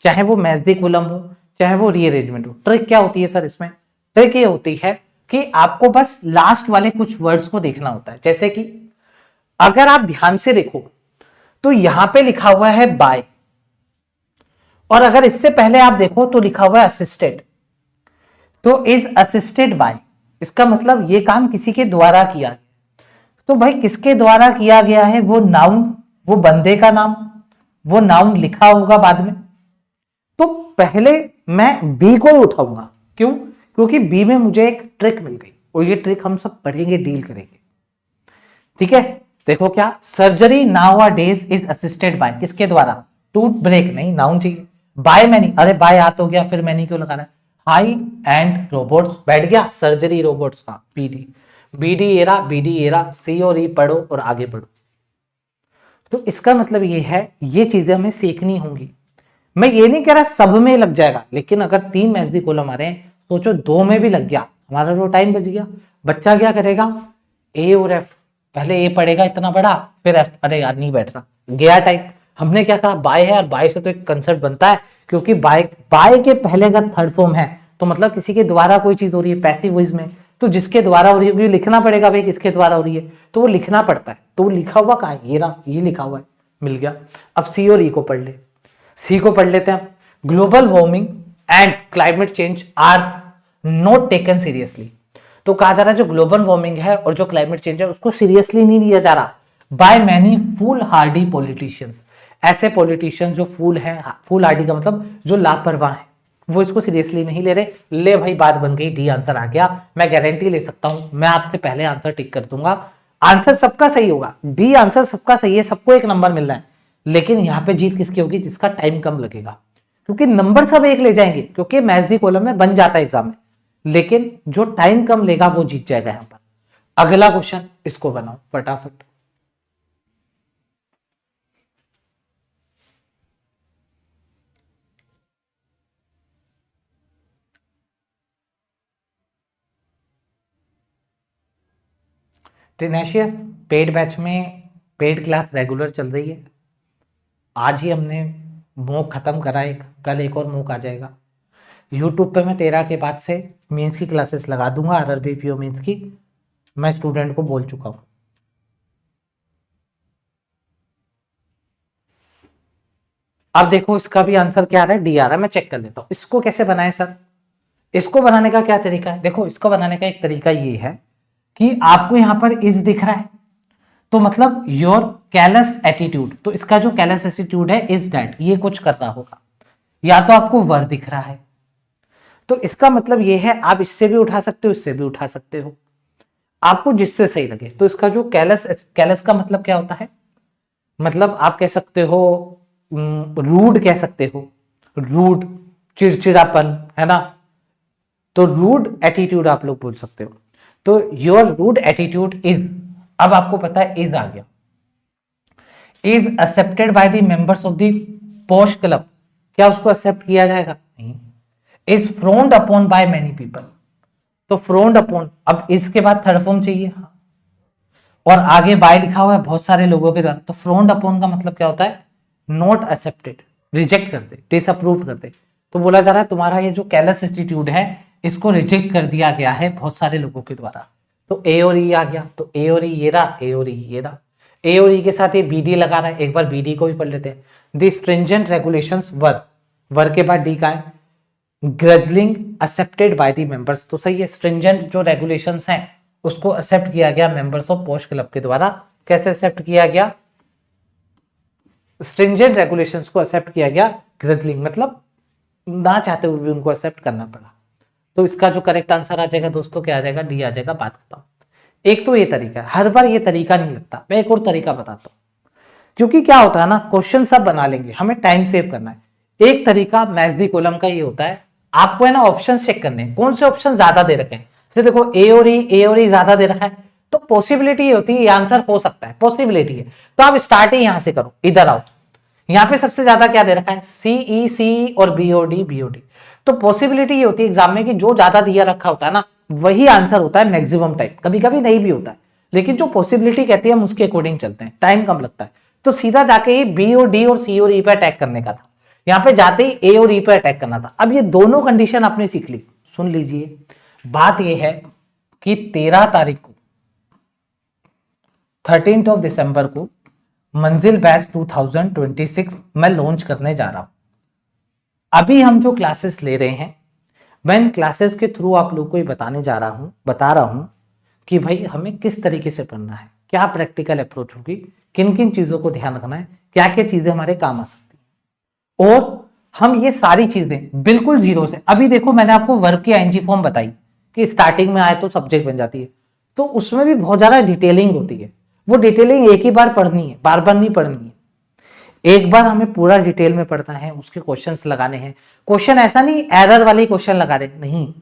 चाहे वो मैथ्स कॉलम हो चाहे वो रीअरेंजमेंट हो। ट्रिक क्या होती है सर इसमें? ट्रिक ये होती है कि आपको बस लास्ट वाले कुछ वर्ड्स को देखना होता है। जैसे कि अगर आप ध्यान से देखो तो यहां पे लिखा हुआ है बाय, और अगर इससे पहले आप देखो तो लिखा हुआ है असिस्टेड। तो इज असिस्टेड बाय, इसका मतलब ये काम किसी के द्वारा किया गया। तो भाई किसके द्वारा किया गया है? वो नाउन, वो बंदे का नाम, वो नाउन लिखा होगा बाद में। तो पहले मैं बी को उठाऊंगा। क्यों? क्योंकि बी में मुझे एक ट्रिक मिल गई, और ये ट्रिक हम सब पढ़ेंगे, डील करेंगे। ठीक है, देखो क्या, surgery now a days is assisted by, किसके द्वारा? टूथ ब्रेक नहीं, नाउन चाहिए। बाय मैनी, अरे बाय हाथ हो गया, फिर मैनी क्यों लगाना है? हाई एंड रोबोट्स, बैठ गया, सर्जरी रोबोट्स का BD, BD era, BD era, C और ई पढ़ो और आगे बढ़ो। तो इसका मतलब ये है, ये चीजें हमें सीखनी होंगी। मैं ये नहीं कह रहा सब में लग जाएगा, लेकिन अगर 3 मैथ्स दी कॉलम आ रहे हैं, सोचो 2 में भी लग गया, हमारा जो टाइम बच गया। बच्चा क्या करेगा? ए और एफ, पहले ए पढ़ेगा इतना बड़ा, फिर एफ, अरे यार नहीं बैठ रहा, गया टाइम। हमने क्या कहा? बाय है, और बाय से तो एक कंसेप्ट बनता है, क्योंकि बाय, बाय के पहले अगर थर्ड फॉर्म है तो मतलब किसी के द्वारा कोई चीज हो रही है, पैसिव वॉइस में, तो जिसके द्वारा हो रही है लिखना पड़ेगा भाई, किसके द्वारा हो रही है, तो वो लिखना पड़ता है। तो वो लिखा हुआ कहाँ है? ये ना, ये लिखा हुआ है, मिल गया। अब सी और ई को पढ़ ले, सी को पढ़ लेते हैं। Global warming and climate change are not taken seriously. तो कहा जा रहा है जो ग्लोबल वार्मिंग है और जो क्लाइमेट चेंज है उसको सीरियसली नहीं लिया जा रहा by many foolhardy politicians. ऐसे पॉलिटिशियंस जो फूल हैं, फूल हार्डी का मतलब जो लापरवाह है, वो इसको सीरियसली नहीं ले रहे। ले भाई, बात बन गई, डी आंसर आ गया। मैं गारंटी ले सकता हूं, मैं आपसे पहले आंसर टिक कर दूंगा। आंसर सबका सही होगा, डी आंसर सबका सही है, सबको 1 नंबर मिल रहा है। लेकिन यहां पे जीत किसकी होगी? जिसका टाइम कम लगेगा, क्योंकि नंबर सब 1 ले जाएंगे, क्योंकि मैथ्स दी कॉलम में बन जाता है एग्जाम में, लेकिन जो टाइम कम लेगा वो जीत जाएगा। यहां पर अगला क्वेश्चन, इसको बनाओ फटाफट। टेनेशियस पेड बैच में पेड क्लास रेगुलर चल रही है। आज ही हमने मॉक खत्म करा, एक कल एक और मॉक आ जाएगा। यूट्यूब पे मैं 13 के बाद से मेंस की क्लासेस लगा दूंगा, आरआरबी पीओ मेंस की। मैं स्टूडेंट को बोल चुका हूं। अब देखो इसका भी आंसर क्या आ रहा है? डी आ रहा है। मैं चेक कर लेता हूं इसको कैसे बनाए सर। इसको बनाने का क्या तरीका है? देखो इसको बनाने का एक तरीका ये है कि आपको यहां पर इज दिख रहा है, तो मतलब योर कैलस एटीट्यूड, तो इसका जो कैलस एटीट्यूड है इज दैट, ये कुछ कर रहा होगा। या तो आपको वर दिख रहा है, तो इसका मतलब ये है आप इससे भी उठा सकते हो, इससे भी उठा सकते हो, आपको जिससे सही लगे। तो इसका जो कैलस, कैलस का मतलब क्या होता है? मतलब आप कह सकते हो रूड, कह सकते हो रूड, चिड़चिड़ापन, है ना। तो रूड एटीट्यूड आप लोग बोल सकते हो। तो योर रूड एटीट्यूड इज, अब आपको पता है इज आ गया, is accepted by the members of the post club. क्या उसको एक्सेप्ट किया जाएगा? नहीं। Is frowned upon by many people, तो फ्रोन्ड अपॉन, अब इसके बाद थर्ड फॉर्म चाहिए, हाँ, और आगे बाय लिखा हुआ है बहुत सारे लोगों के द्वारा, तो फ्रोन्ड अपॉन का मतलब क्या होता है? नॉट एक्सेप्टेड, रिजेक्ट कर दे, डिसअप्रूव कर दे। तो बोला जा रहा है तुम्हारा ये जो कैलस एटीट्यूड है इसको रिजेक्ट कर दिया गया है बहुत सारे लोगों के द्वारा। तो ए और ई आ गया, तो ए और ई ये रहा, ए और ई ये रहा। ए और ई के साथ ये बी डी लगा रहा है, एक बार बी डी को भी पढ़ लेते हैं। द स्ट्रिंजेंट रेगुलेशंस वर के बाद डी का है, ग्रजलिंग एक्सेप्टेड बाय द मेंबर्स, तो सही है। स्ट्रिंजेंट जो रेगुलेशंस हैं उसको एक्सेप्ट किया गया मेंबर्स ऑफ पोस्ट क्लब के द्वारा। कैसे एक्सेप्ट किया गया? स्ट्रिंजेंट रेगुलेशंस को एक्सेप्ट किया गया, ग्रजलिंग मतलब ना चाहते हुए भी उनको एक्सेप्ट करना पड़ा। तो इसका जो करेक्ट आंसर आ जाएगा दोस्तों क्या आ जाएगा? डी आ जाएगा। बात करता हूं, एक तो ये तरीका है, हर बार ये तरीका नहीं लगता, मैं एक और तरीका बताता हूं, क्योंकि क्या होता है ना, क्वेश्चन सब बना लेंगे, हमें टाइम सेव करना है। एक तरीका मैच दी कॉलम का ये होता है, आपको है ना ऑप्शन चेक करने हैं, कौन से ऑप्शन ज्यादा दे रखे हैं। जैसे देखो ए और ई ज्यादा दे रखा है, तो पॉसिबिलिटी ये होती है ये आंसर हो सकता है, पॉसिबिलिटी है। तो आप स्टार्ट ही यहां से करो, इधर आओ, यहाँ पे सबसे ज्यादा क्या दे रखा है? सी और बी। तो पॉसिबिलिटी ये होती है एग्जाम में कि जो ज्यादा दिया रखा होता है ना वही आंसर होता है मैक्सिमम टाइम, कभी कभी नहीं भी होता है, लेकिन जो पॉसिबिलिटी कहती है हम उसके अकॉर्डिंग चलते हैं, टाइम कम लगता है। तो सीधा जाके ही बी और डी और सी और ई पे अटैक करने का था, यहाँ पे जाते ही ए और ई पे अटैक करना था। अब ये दोनों कंडीशन आपने सीख ली। सुन लीजिए, बात यह है कि 13 तारीख को 13 दिसंबर को मंजिल बैच 2026 मैं लॉन्च करने जा रहा हूं। अभी हम जो क्लासेस ले रहे हैं, मैं इन क्लासेस के थ्रू आप लोग को ये बता रहा हूं कि भाई हमें किस तरीके से पढ़ना है, क्या प्रैक्टिकल अप्रोच होगी, किन किन चीजों को ध्यान रखना है, क्या क्या चीजें हमारे काम आ सकती है। और हम ये सारी चीजें बिल्कुल जीरो से, अभी देखो मैंने आपको वर्ब की आईएनजी फॉर्म बताई कि स्टार्टिंग में आए तो सब्जेक्ट बन जाती है, तो उसमें भी बहुत ज्यादा डिटेलिंग होती है। वो डिटेलिंग एक ही बार पढ़नी है, बार बार नहीं पढ़नी है। एक बार हमें पूरा डिटेल में पढ़ना है, उसके क्वेश्चंस लगाने हैं। क्वेश्चन ऐसा नहीं एरर वाले क्वेश्चन लगा रहे, नहीं।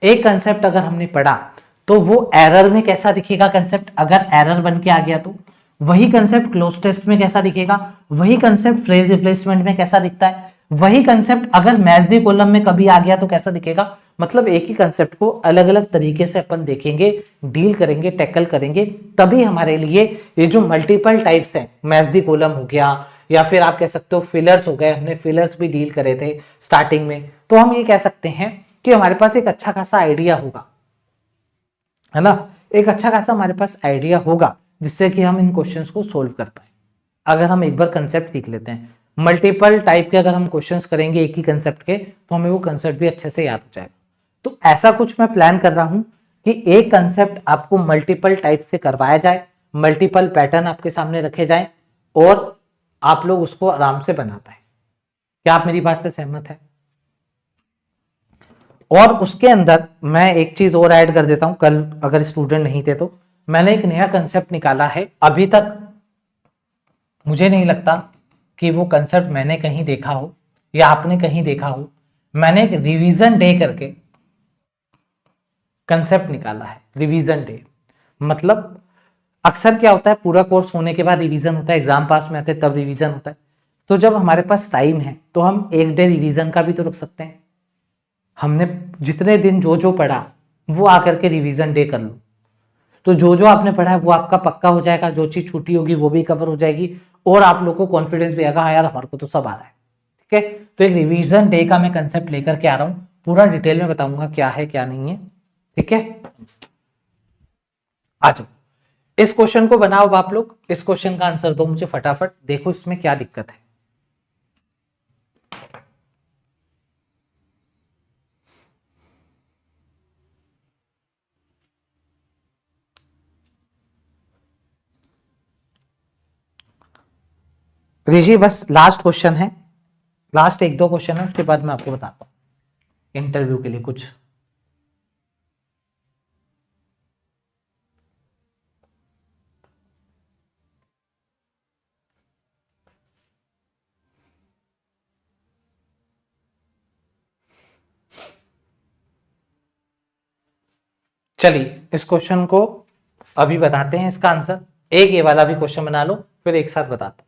एक कंसेप्ट अगर हमने पढ़ा तो वो एरर में कैसा दिखेगा कंसेप्ट, अगर एरर बन के आ गया तो वही कंसेप्ट क्लोज टेस्ट में कैसा दिखेगा, वही कंसेप्ट फ्रेज रिप्लेसमेंट में कैसा दिखता है, वही कंसेप्ट अगर मैच दी कॉलम में कभी आ गया तो कैसा दिखेगा। मतलब एक ही कंसेप्ट को अलग अलग तरीके से अपन देखेंगे, डील करेंगे, टैकल करेंगे, तभी हमारे लिए ये जो मल्टीपल टाइप्स है, मैच दी कॉलम हो गया या फिर आप कह सकते हो फिलर्स हो गए, हमने फिलर्स भी डील करे थे स्टार्टिंग में, तो हम ये कह सकते हैं कि हमारे पास एक अच्छा खासा आइडिया होगा, है ना, एक अच्छा खासा हमारे पास आइडिया होगा जिससे कि हम इन क्वेश्चंस को सोल्व कर पाए। अगर हम एक बार कंसेप्ट सीख लेते हैं, मल्टीपल टाइप के अगर हम क्वेश्चंस करेंगे एक ही कंसेप्ट के, तो हमें वो कंसेप्ट भी अच्छे से याद हो जाएगा। तो ऐसा कुछ मैं प्लान कर रहा हूं कि एक कंसेप्ट आपको मल्टीपल टाइप से करवाया जाए, मल्टीपल पैटर्न आपके सामने रखे जाए और आप लोग उसको आराम से बना पाए। क्या आप मेरी बात से सहमत है? और उसके अंदर मैं एक चीज और ऐड कर देता हूं, कल अगर स्टूडेंट नहीं थे तो मैंने एक नया कंसेप्ट निकाला है। अभी तक मुझे नहीं लगता कि वो कंसेप्ट मैंने कहीं देखा हो या आपने कहीं देखा हो। मैंने एक रिवीजन डे करके कंसेप्ट निकाला है। रिवीजन डे मतलब अक्सर क्या होता है, पूरा कोर्स होने के बाद रिवीजन होता है, एग्जाम पास में आते हैं तब रिवीजन होता है। तो जब हमारे पास टाइम है तो हम एक डे रिवीजन का भी तो रख सकते हैं। हमने जितने दिन जो जो पढ़ा वो आकर के रिवीजन डे कर लो, तो जो जो आपने पढ़ा है वो आपका पक्का हो जाएगा, जो चीज छूटी होगी वो भी कवर हो जाएगी और आप लोग को कॉन्फिडेंस भी आएगा, हाँ यार हमारे को तो सब आ रहा है। ठीक है, तो एक रिवीजन डे का मैं कंसेप्ट लेकर के आ रहा हूँ, पूरा डिटेल में बताऊंगा क्या है क्या नहीं है। ठीक है, आ जाओ, इस क्वेश्चन को बनाओ आप लोग, इस क्वेश्चन का आंसर दो मुझे फटाफट, देखो इसमें क्या दिक्कत है। ऋषि बस लास्ट क्वेश्चन है, लास्ट एक दो क्वेश्चन है, उसके बाद मैं आपको बताता हूं इंटरव्यू के लिए कुछ। चलिए इस क्वेश्चन को अभी बताते हैं इसका आंसर, एक ये वाला भी क्वेश्चन बना लो फिर एक साथ बताता हूं।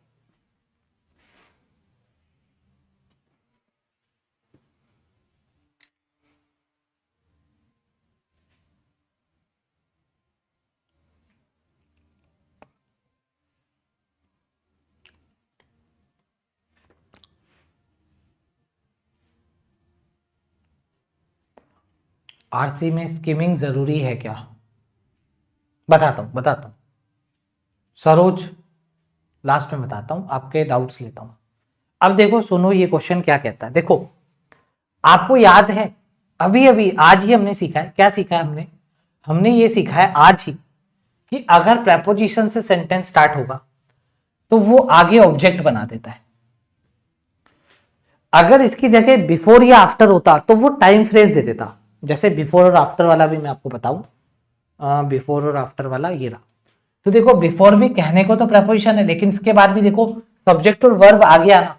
आरसी में स्किमिंग जरूरी है क्या? बताता हूं सरोज, लास्ट में बताता हूं, आपके डाउट्स लेता हूं। अब देखो सुनो ये क्वेश्चन क्या कहता है। देखो आपको याद है अभी अभी आज ही हमने सीखा है, क्या सीखा है हमने, हमने ये सीखा है आज ही कि अगर प्रेपोजिशन से सेंटेंस स्टार्ट होगा तो वो आगे ऑब्जेक्ट बना देता है। अगर इसकी जगह बिफोर या आफ्टर होता तो वो टाइम फ्रेज दे देता। जैसे बिफोर और आफ्टर वाला भी मैं आपको बताऊं, बिफोर और आफ्टर वाला ये रहा। तो देखो बिफोर भी कहने को तो प्रेपोजिशन है, लेकिन इसके बाद भी देखो सब्जेक्ट और वर्ब आगे आना।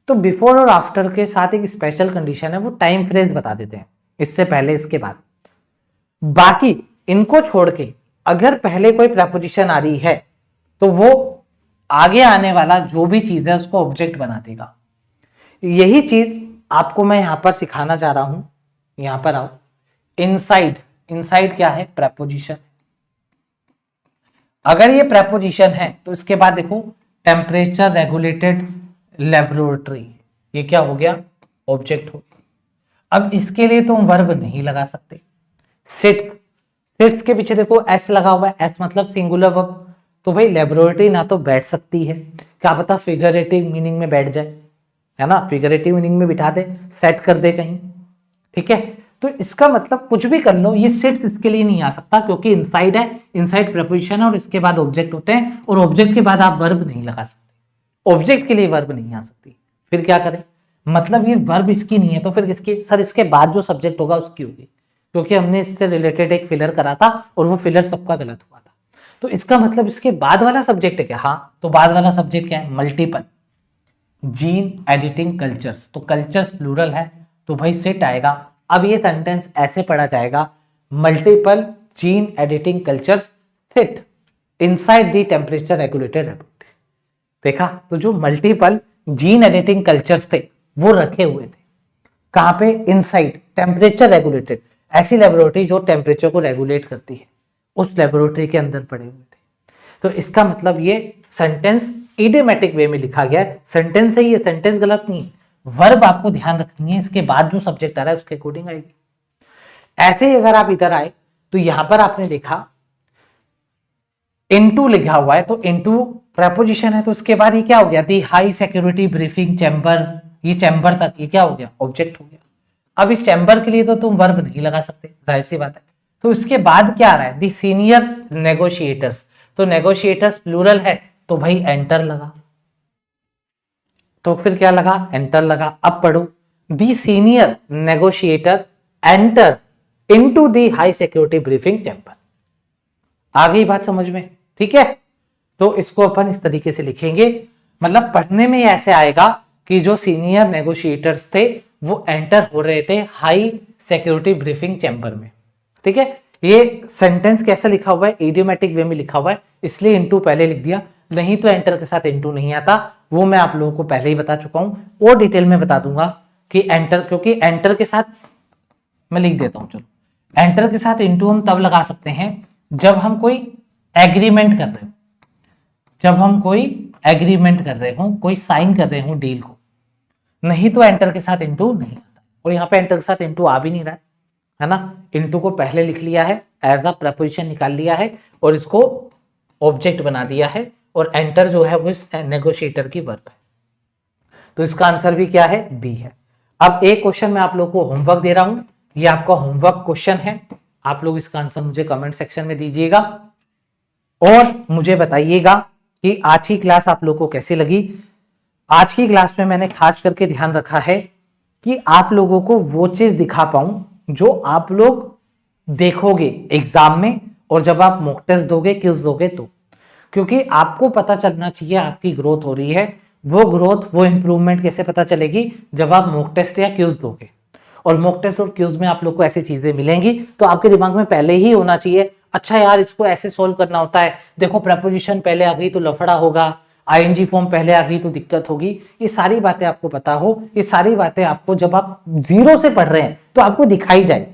तो बिफोर और आफ्टर के साथ एक स्पेशल कंडीशन है, वो टाइम फ्रेज बता देते हैं, इससे पहले इसके बाद। बाकी इनको छोड़ के अगर पहले कोई प्रेपोजिशन आ रही है तो वो आगे आने वाला जो भी चीज है उसको ऑब्जेक्ट बना देगा। यही चीज आपको मैं यहां पर सिखाना चाह रहा हूं। यहां पर आओ, इनसाइड। इनसाइड क्या है? प्रेपोजिशन। अगर ये प्रेपोजिशन है तो इसके बाद देखो टेम्परेचर रेगुलेटेड लेबोरेटरी, ये क्या हो गया? ऑब्जेक्ट हो गया। अब इसके लिए तुम वर्ब नहीं लगा सकते। सिट्स, सिट्स के पीछे देखो एस लगा हुआ है, एस मतलब सिंगुलर वर्ब। तो भाई लेबोरेटरी ना तो बैठ सकती है, क्या पता फिगरेटिव मीनिंग में बैठ जाए, है ना, फिगरेटिव मीनिंग में बिठा दे, सेट कर दे कहीं, ठीक है। तो इसका मतलब कुछ भी कर लो, ये सिट्स इसके लिए नहीं आ सकता क्योंकि इनसाइड है, इनसाइड प्रेपोजिशन है और इसके बाद ऑब्जेक्ट होते हैं, और ऑब्जेक्ट के बाद आप वर्ब नहीं लगा सकते, ऑब्जेक्ट के लिए वर्ब नहीं आ सकती। फिर क्या करें? मतलब ये वर्ब इसकी नहीं है तो फिर किसकी? सर इसके बाद जो सब्जेक्ट होगा उसकी होगी, क्योंकि हमने इससे रिलेटेड एक फिलर करा था और वो फिलर सबका गलत हुआ था। तो इसका मतलब इसके बाद वाला सब्जेक्ट है क्या? हाँ, तो बाद वाला सब्जेक्ट क्या है? Multiple gene editing cultures. तो कल्चर्स प्लूरल है तो भाई सेट आएगा। अब ये सेंटेंस ऐसे पढ़ा जाएगा, multiple gene editing cultures set inside the temperature regulated laboratory. देखा, तो जो मल्टीपल जीन एडिटिंग कल्चर्स थे वो रखे हुए थे कहां पे? इनसाइड टेम्परेचर रेगुलेटेड, ऐसी लेबोरेटरी जो टेम्परेचर को रेगुलेट करती है, उस लेबोरेटरी के अंदर पड़े हुए थे। तो इसका मतलब ये सेंटेंस इडियोमैटिक वे में लिखा गया है, सेंटेंस है ये, सेंटेंस गलत नहीं है। वर्ब आपको ध्यान रखनी है, इसके बाद जो सब्जेक्ट आ रहा है उसके अकॉर्डिंग आएगी। ऐसे ही अगर आप इधर आए तो यहां पर आपने देखा इनटू लिखा हुआ है, तो इनटू प्रेपोजिशन है, तो उसके बाद ये क्या हो गया? दी हाई सिक्योरिटी ब्रीफिंग चैम्बर, ये चैम्बर तक ये क्या हो गया? ऑब्जेक्ट हो गया। अब इस चैम्बर के लिए तो तुम वर्ब नहीं लगा सकते, जाहिर सी बात है। तो इसके बाद क्या आ रहा है? दी सीनियर नेगोशिएटर्स, तो नेगोशिएटर्स प्लूरल है तो भाई एंटर लगा, तो फिर क्या लगा? एंटर लगा। अब पढ़ो, the senior negotiator enter into the high security briefing chamber. आ गई बात समझ में? ठीक है, तो इसको अपन इस तरीके से लिखेंगे, मतलब पढ़ने में ऐसे आएगा कि जो सीनियर नेगोशिएटर्स थे वो एंटर हो रहे थे हाई सिक्योरिटी ब्रीफिंग चैम्बर में। ठीक है, ये सेंटेंस कैसा लिखा हुआ है? इडियोमैटिक वे में लिखा हुआ है, इसलिए इनटू पहले लिख दिया, नहीं तो एंटर के साथ इनटू नहीं आता। वो मैं आप लोगों को पहले ही बता चुका हूं और डिटेल में बता दूंगा कि एंटर, क्योंकि एंटर के साथ मैं लिख देता हूं, चलो एंटर के साथ इनटू हम तब लगा सकते हैं जब हम कोई एग्रीमेंट कर रहे हो, जब हम कोई एग्रीमेंट कर रहे हो, कोई साइन कर रहे हो डील को, नहीं तो एंटर के साथ इनटू नहीं आता। और यहाँ पे एंटर के साथ इनटू आ भी नहीं रहा है ना, इनटू को पहले लिख लिया है, एज अ प्रपोजिशन निकाल लिया है और इसको ऑब्जेक्ट बना दिया है, और एंटर जो है वो इस नेगोशिएटर की वर्ब है। तो इसका आंसर भी क्या है? बी है। अब एक क्वेश्चन मैं आप लोगों को होमवर्क दे रहा हूं, ये आपका होमवर्क क्वेश्चन है, आप लोग इसका आंसर मुझे कमेंट सेक्शन में दीजिएगा और मुझे बताइएगा कि आज की क्लास आप लोगों को कैसी लगी। आज की क्लास में मैंने खास करके ध्यान रखा है कि आप लोगों को वो चीज दिखा पाऊं जो आप लोग देखोगे एग्जाम में, और जब आप मॉक टेस्ट दोगे, क्विज दोगे, तो क्योंकि आपको पता चलना चाहिए आपकी ग्रोथ हो रही है। वो ग्रोथ, वो इंप्रूवमेंट कैसे पता चलेगी? जब आप मॉक टेस्ट या क्विज दोगे, और मॉक टेस्ट और क्विज में आप लोग को ऐसी चीजें मिलेंगी तो आपके दिमाग में पहले ही होना चाहिए, अच्छा यार इसको ऐसे सोल्व करना होता है, देखो प्रेपोजिशन पहले आ गई तो लफड़ा होगा, आईएनजी फॉर्म पहले आ गई तो दिक्कत होगी। ये सारी बातें आपको पता हो, ये सारी बातें आपको जब आप जीरो से पढ़ रहे हैं तो आपको दिखाई जाए।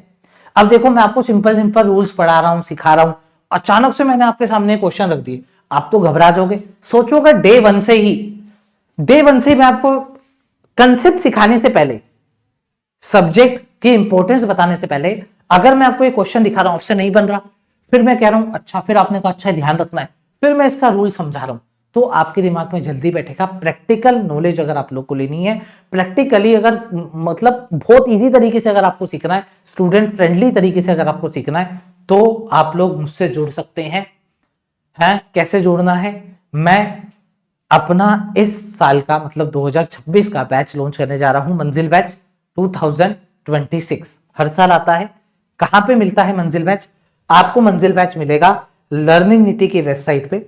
अब देखो मैं आपको सिंपल सिंपल रूल्स पढ़ा रहा हूं, सिखा रहा हूं, अचानक से मैंने आपके सामने क्वेश्चन रख दिए, आप तो घबरा जाओगे। सोचोगे डे वन से मैं आपको कंसेप्ट सिखाने से पहले, सब्जेक्ट की इंपॉर्टेंस बताने से पहले, अगर मैं आपको ये क्वेश्चन दिखा रहा हूं, आपसे नहीं बन रहा, फिर मैं कह रहा हूं अच्छा, फिर आपने कहा अच्छा ध्यान रखना है, फिर मैं इसका रूल समझा रहा हूं, तो आपके दिमाग में जल्दी बैठेगा। प्रैक्टिकल नॉलेज अगर आप लोग को लेनी है, प्रैक्टिकली अगर मतलब बहुत इजी तरीके से अगर आपको सीखना है, स्टूडेंट फ्रेंडली तरीके से अगर आपको सीखना है, तो आप लोग मुझसे जुड़ सकते हैं। कैसे जोड़ना है, मैं अपना इस साल का मतलब 2026 का बैच लॉन्च करने जा रहा हूं, मंजिल बैच 2026 हर साल आता है। कहां पे मिलता है मंजिल बैच? आपको मंजिल बैच मिलेगा लर्निंग नीति की वेबसाइट पे,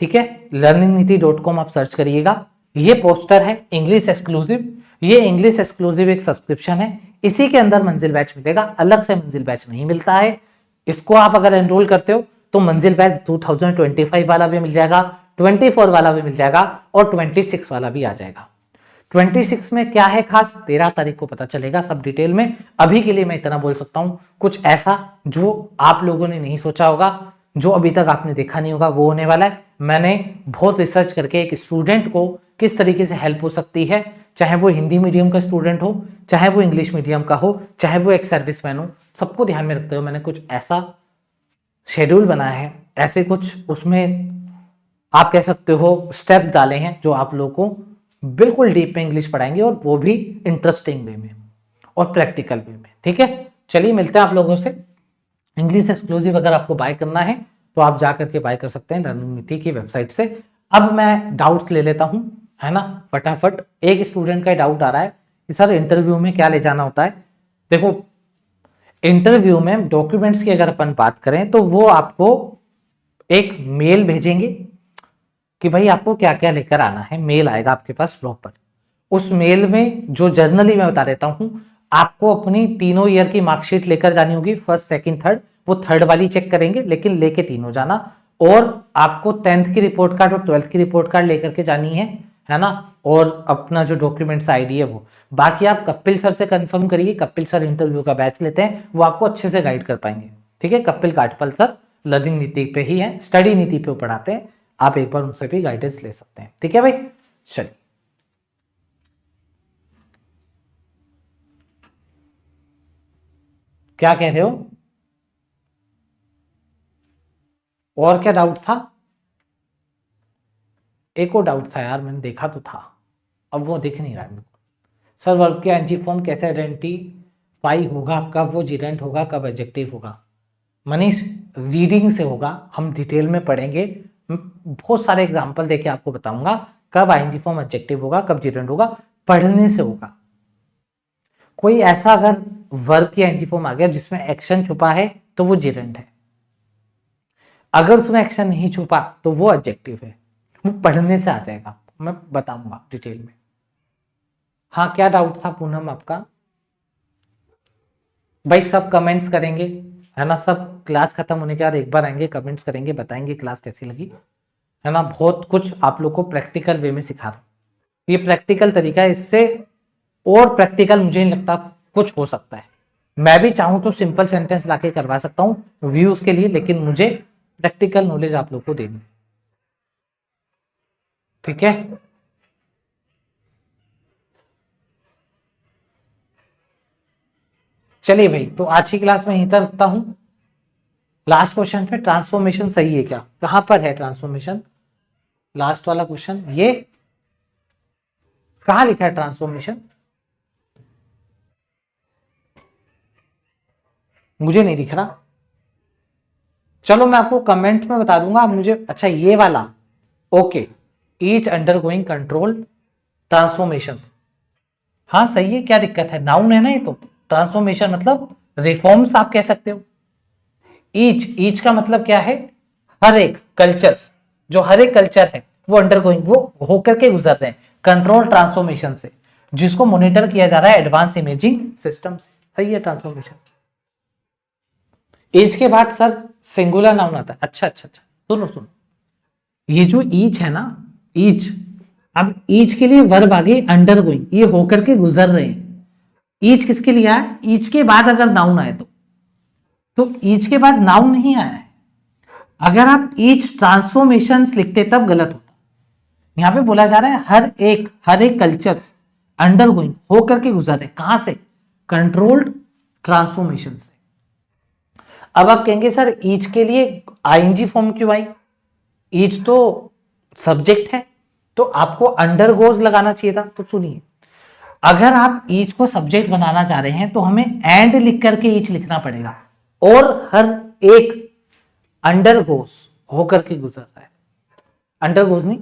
ठीक है, learningneeti.com आप सर्च करिएगा। ये पोस्टर है इंग्लिश एक्सक्लूसिव, ये इंग्लिश एक्सक्लूसिव एक सब्सक्रिप्शन है, इसी के अंदर मंजिल बैच मिलेगा, अलग से मंजिल बैच नहीं मिलता है। इसको आप अगर एनरोल करते हो तो मंजिल बैच 2025 वाला भी मिल जाएगा, 24 वाला भी मिल जाएगा और 26 वाला भी आ जाएगा। 26 में क्या है खास, 13 तारीख को पता चलेगा सब डिटेल में। अभी के लिए मैं इतना बोल सकता हूं, कुछ ऐसा जो आप लोगों ने नहीं सोचा होगा, जो अभी तक आपने देखा नहीं होगा, वो होने वाला है। मैंने बहुत रिसर्च करके एक स्टूडेंट को किस तरीके से हेल्प हो सकती है, चाहे वो हिंदी मीडियम का स्टूडेंट हो, चाहे वो इंग्लिश मीडियम का हो, चाहे वो एक सर्विसमैन हो, सबको ध्यान में रखते हुए मैंने कुछ ऐसा शेड्यूल बनाया है, ऐसे कुछ उसमें आप कह सकते हो स्टेप्स डाले हैं जो आप लोगों को बिल्कुल डीप में इंग्लिश पढ़ाएंगे, और वो भी इंटरेस्टिंग वे में और प्रैक्टिकल वे में। ठीक है, चलिए मिलते हैं आप लोगों से। इंग्लिश एक्सक्लूसिव अगर आपको बाय करना है तो आप जा करके बाय कर सकते हैं लर्निंग नीति की वेबसाइट से। अब मैं डाउट ले लेता हूं, है ना, फटाफट। एक स्टूडेंट का डाउट आ रहा है कि सर इंटरव्यू में क्या ले जाना होता है। देखो, इंटरव्यू में डॉक्यूमेंट्स की अगर अपन बात करें तो वो आपको एक मेल भेजेंगे कि भाई आपको क्या क्या लेकर आना है, मेल आएगा आपके पास प्रॉपर। उस मेल में जो जर्नली मैं बता देता हूं, आपको अपनी तीनों ईयर की मार्कशीट लेकर जानी होगी, फर्स्ट सेकंड थर्ड। वो थर्ड वाली चेक करेंगे, लेकिन लेके तीनों जाना। और आपको 10th की रिपोर्ट कार्ड और 12th की रिपोर्ट कार्ड लेकर के जानी है ना, और अपना जो डॉक्यूमेंट्स आईडी है वो। बाकी आप कपिल सर से कंफर्म करिए, कपिल सर इंटरव्यू का बैच लेते हैं, वो आपको अच्छे से गाइड कर पाएंगे। ठीक है, कपिल काटपल सर लर्निंग नीति पे ही है, स्टडी नीति पे पढ़ाते हैं, आप एक बार उनसे भी गाइडेंस ले सकते हैं। ठीक है भाई, चलिए क्या कह रहे हो, और क्या डाउट था? एक और डाउट था यार, मैंने देखा तो था, अब वो दिख नहीं रहा है मेरे को। सर वर्ब के एनजी फॉर्म कैसे आइडेंटिफाई होगा, कब वो जीरेंट होगा, कब एडजेक्टिव होगा? मनीष, रीडिंग से होगा, हम डिटेल में पढ़ेंगे, बहुत सारे एग्जांपल देके आपको बताऊंगा कब आईएनजी फॉर्म एडजेक्टिव होगा, कब जीरेंट होगा, पढ़ने से होगा। कोई ऐसा अगर वर्ब की आईएनजी फॉर्म आ गया जिसमें एक्शन छुपा है तो वो जीरेंट है, अगर उसमें एक्शन नहीं छुपा तो वो एडजेक्टिव है। वो पढ़ने से आ जाएगा, मैं बताऊंगा डिटेल में। हाँ, क्या डाउट था पूनम आपका? भाई सब कमेंट्स करेंगे, है ना, सब क्लास खत्म होने के बाद एक बार आएंगे, कमेंट्स करेंगे, बताएंगे क्लास कैसी लगी, है ना। बहुत कुछ आप लोग को प्रैक्टिकल वे में सिखा रहा हूं, ये प्रैक्टिकल तरीका है, इससे और प्रैक्टिकल मुझे नहीं लगता कुछ हो सकता है। मैं भी चाहूं तो सिंपल सेंटेंस लाके करवा सकता हूं व्यूज के लिए, लेकिन मुझे प्रैक्टिकल नॉलेज आप लोग को देनी है। ठीक है, चलिए भाई, तो आज की क्लास में यहीं तक रखता हूं। लास्ट क्वेश्चन पे, ट्रांसफॉर्मेशन सही है क्या? कहां पर है ट्रांसफॉर्मेशन? लास्ट वाला क्वेश्चन, ये कहां लिखा है ट्रांसफॉर्मेशन? मुझे नहीं दिख रहा, चलो मैं आपको कमेंट में बता दूंगा मुझे। अच्छा, ये वाला, okay, each undergoing control transformation, हाँ सही है, क्या दिक्कत है, नाउन है ना ये तो। ट्रांसफॉर्मेशन मतलब रिफॉर्म्स आप कह सकते हो। ईच का मतलब क्या है? हर एक कल्चर्स, जो हर एक कल्चर है वो अंडरगोइंग, वो होकर के गुजर रहे हैं कंट्रोल ट्रांसफॉर्मेशन से, जिसको मॉनिटर किया जा रहा है एडवांस इमेजिंग सिस्टम से। सही है ट्रांसफॉर्मेशन। ईच के बाद सर सिंगुलर नाउन आता है। अच्छा अच्छा अच्छा, सुनो सुनो, ये जो ईच है ना, ईच, अब ईच के लिए वर्ब आ गई अंडरगोइंग, ये होकर के गुजर रहे हैं। ईच किसके लिए आया? ईच के बाद अगर नाउन आए तो ईच के बाद नाउन नहीं आया है। अगर आप ईच ट्रांसफॉर्मेशंस लिखते तब गलत होता। यहां पे बोला जा रहा है हर एक कल्चर अंडरगोइंग, होकर के गुजर रहे, कहां से? कंट्रोल्ड ट्रांसफॉर्मेशन से। अब आप कहेंगे सर ईच के लिए आईएनजी फॉर्म क्यों आई? ईच तो सब्जेक्ट है तो आपको अंडरगोज लगाना चाहिए था। तो सुनिए, अगर आप ईच को सब्जेक्ट बनाना चाह रहे हैं तो हमें एंड लिख करके ईच लिखना पड़ेगा, और हर एक अंडरगोज होकर के गुजरता है, अंडरगोज नहीं,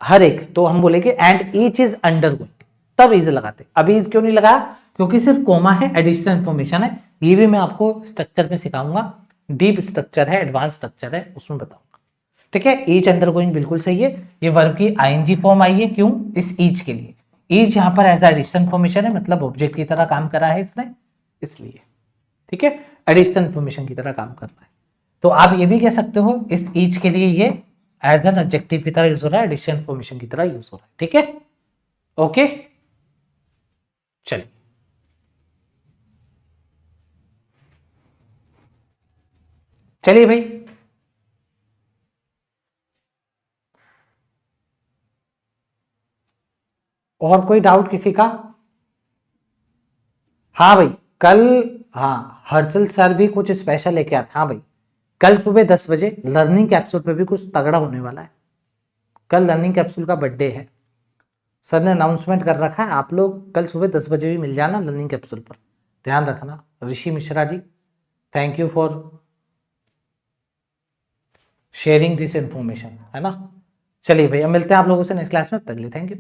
हर एक, तो हम बोलेंगे एंड ईच इज अंडरगोइंग, तब इज लगाते। अभी इज क्यों नहीं लगाया? क्योंकि सिर्फ कोमा है, एडिशनल इंफॉर्मेशन है। ये भी मैं आपको स्ट्रक्चर में सिखाऊंगा, डीप स्ट्रक्चर है, एडवांस स्ट्रक्चर है, उसमें बताऊंगा। ठीक है, ईच अंडरगोइंग बिल्कुल सही है। ये वर्ब की आईएनजी फॉर्म आई है, क्यों? इस ईच के लिए। ईच यहां पर एज एडिशनल इंफॉर्मेशन है, मतलब ऑब्जेक्ट की तरह काम करा है इसने, इसलिए। ठीक है, एडिशनल इंफॉर्मेशन की तरह काम कर रहा है। तो आप ये भी कह सकते हो इस ईच के लिए ये एज एन एडजेक्टिव की तरह यूज हो रहा है, एडिशनल इंफॉर्मेशन की तरह यूज हो रहा है। ठीक है, ओके, चलिए चलिए भाई, और कोई डाउट किसी का? हाँ भाई, कल, हाँ हर्षल सर भी कुछ स्पेशल लेके आते। हाँ भाई, कल सुबह 10 बजे लर्निंग कैप्सूल पे भी कुछ तगड़ा होने वाला है। कल लर्निंग कैप्सूल का बर्थडे है, सर ने अनाउंसमेंट कर रखा है। आप लोग कल सुबह 10 बजे भी मिल जाना लर्निंग कैप्सूल पर, ध्यान रखना। Rishi Mishra ji, thank you for sharing this information, है ना। चलिए भैया, मिलते हैं आप लोगों से नेक्स्ट क्लास में, तक के लिए थैंक यू।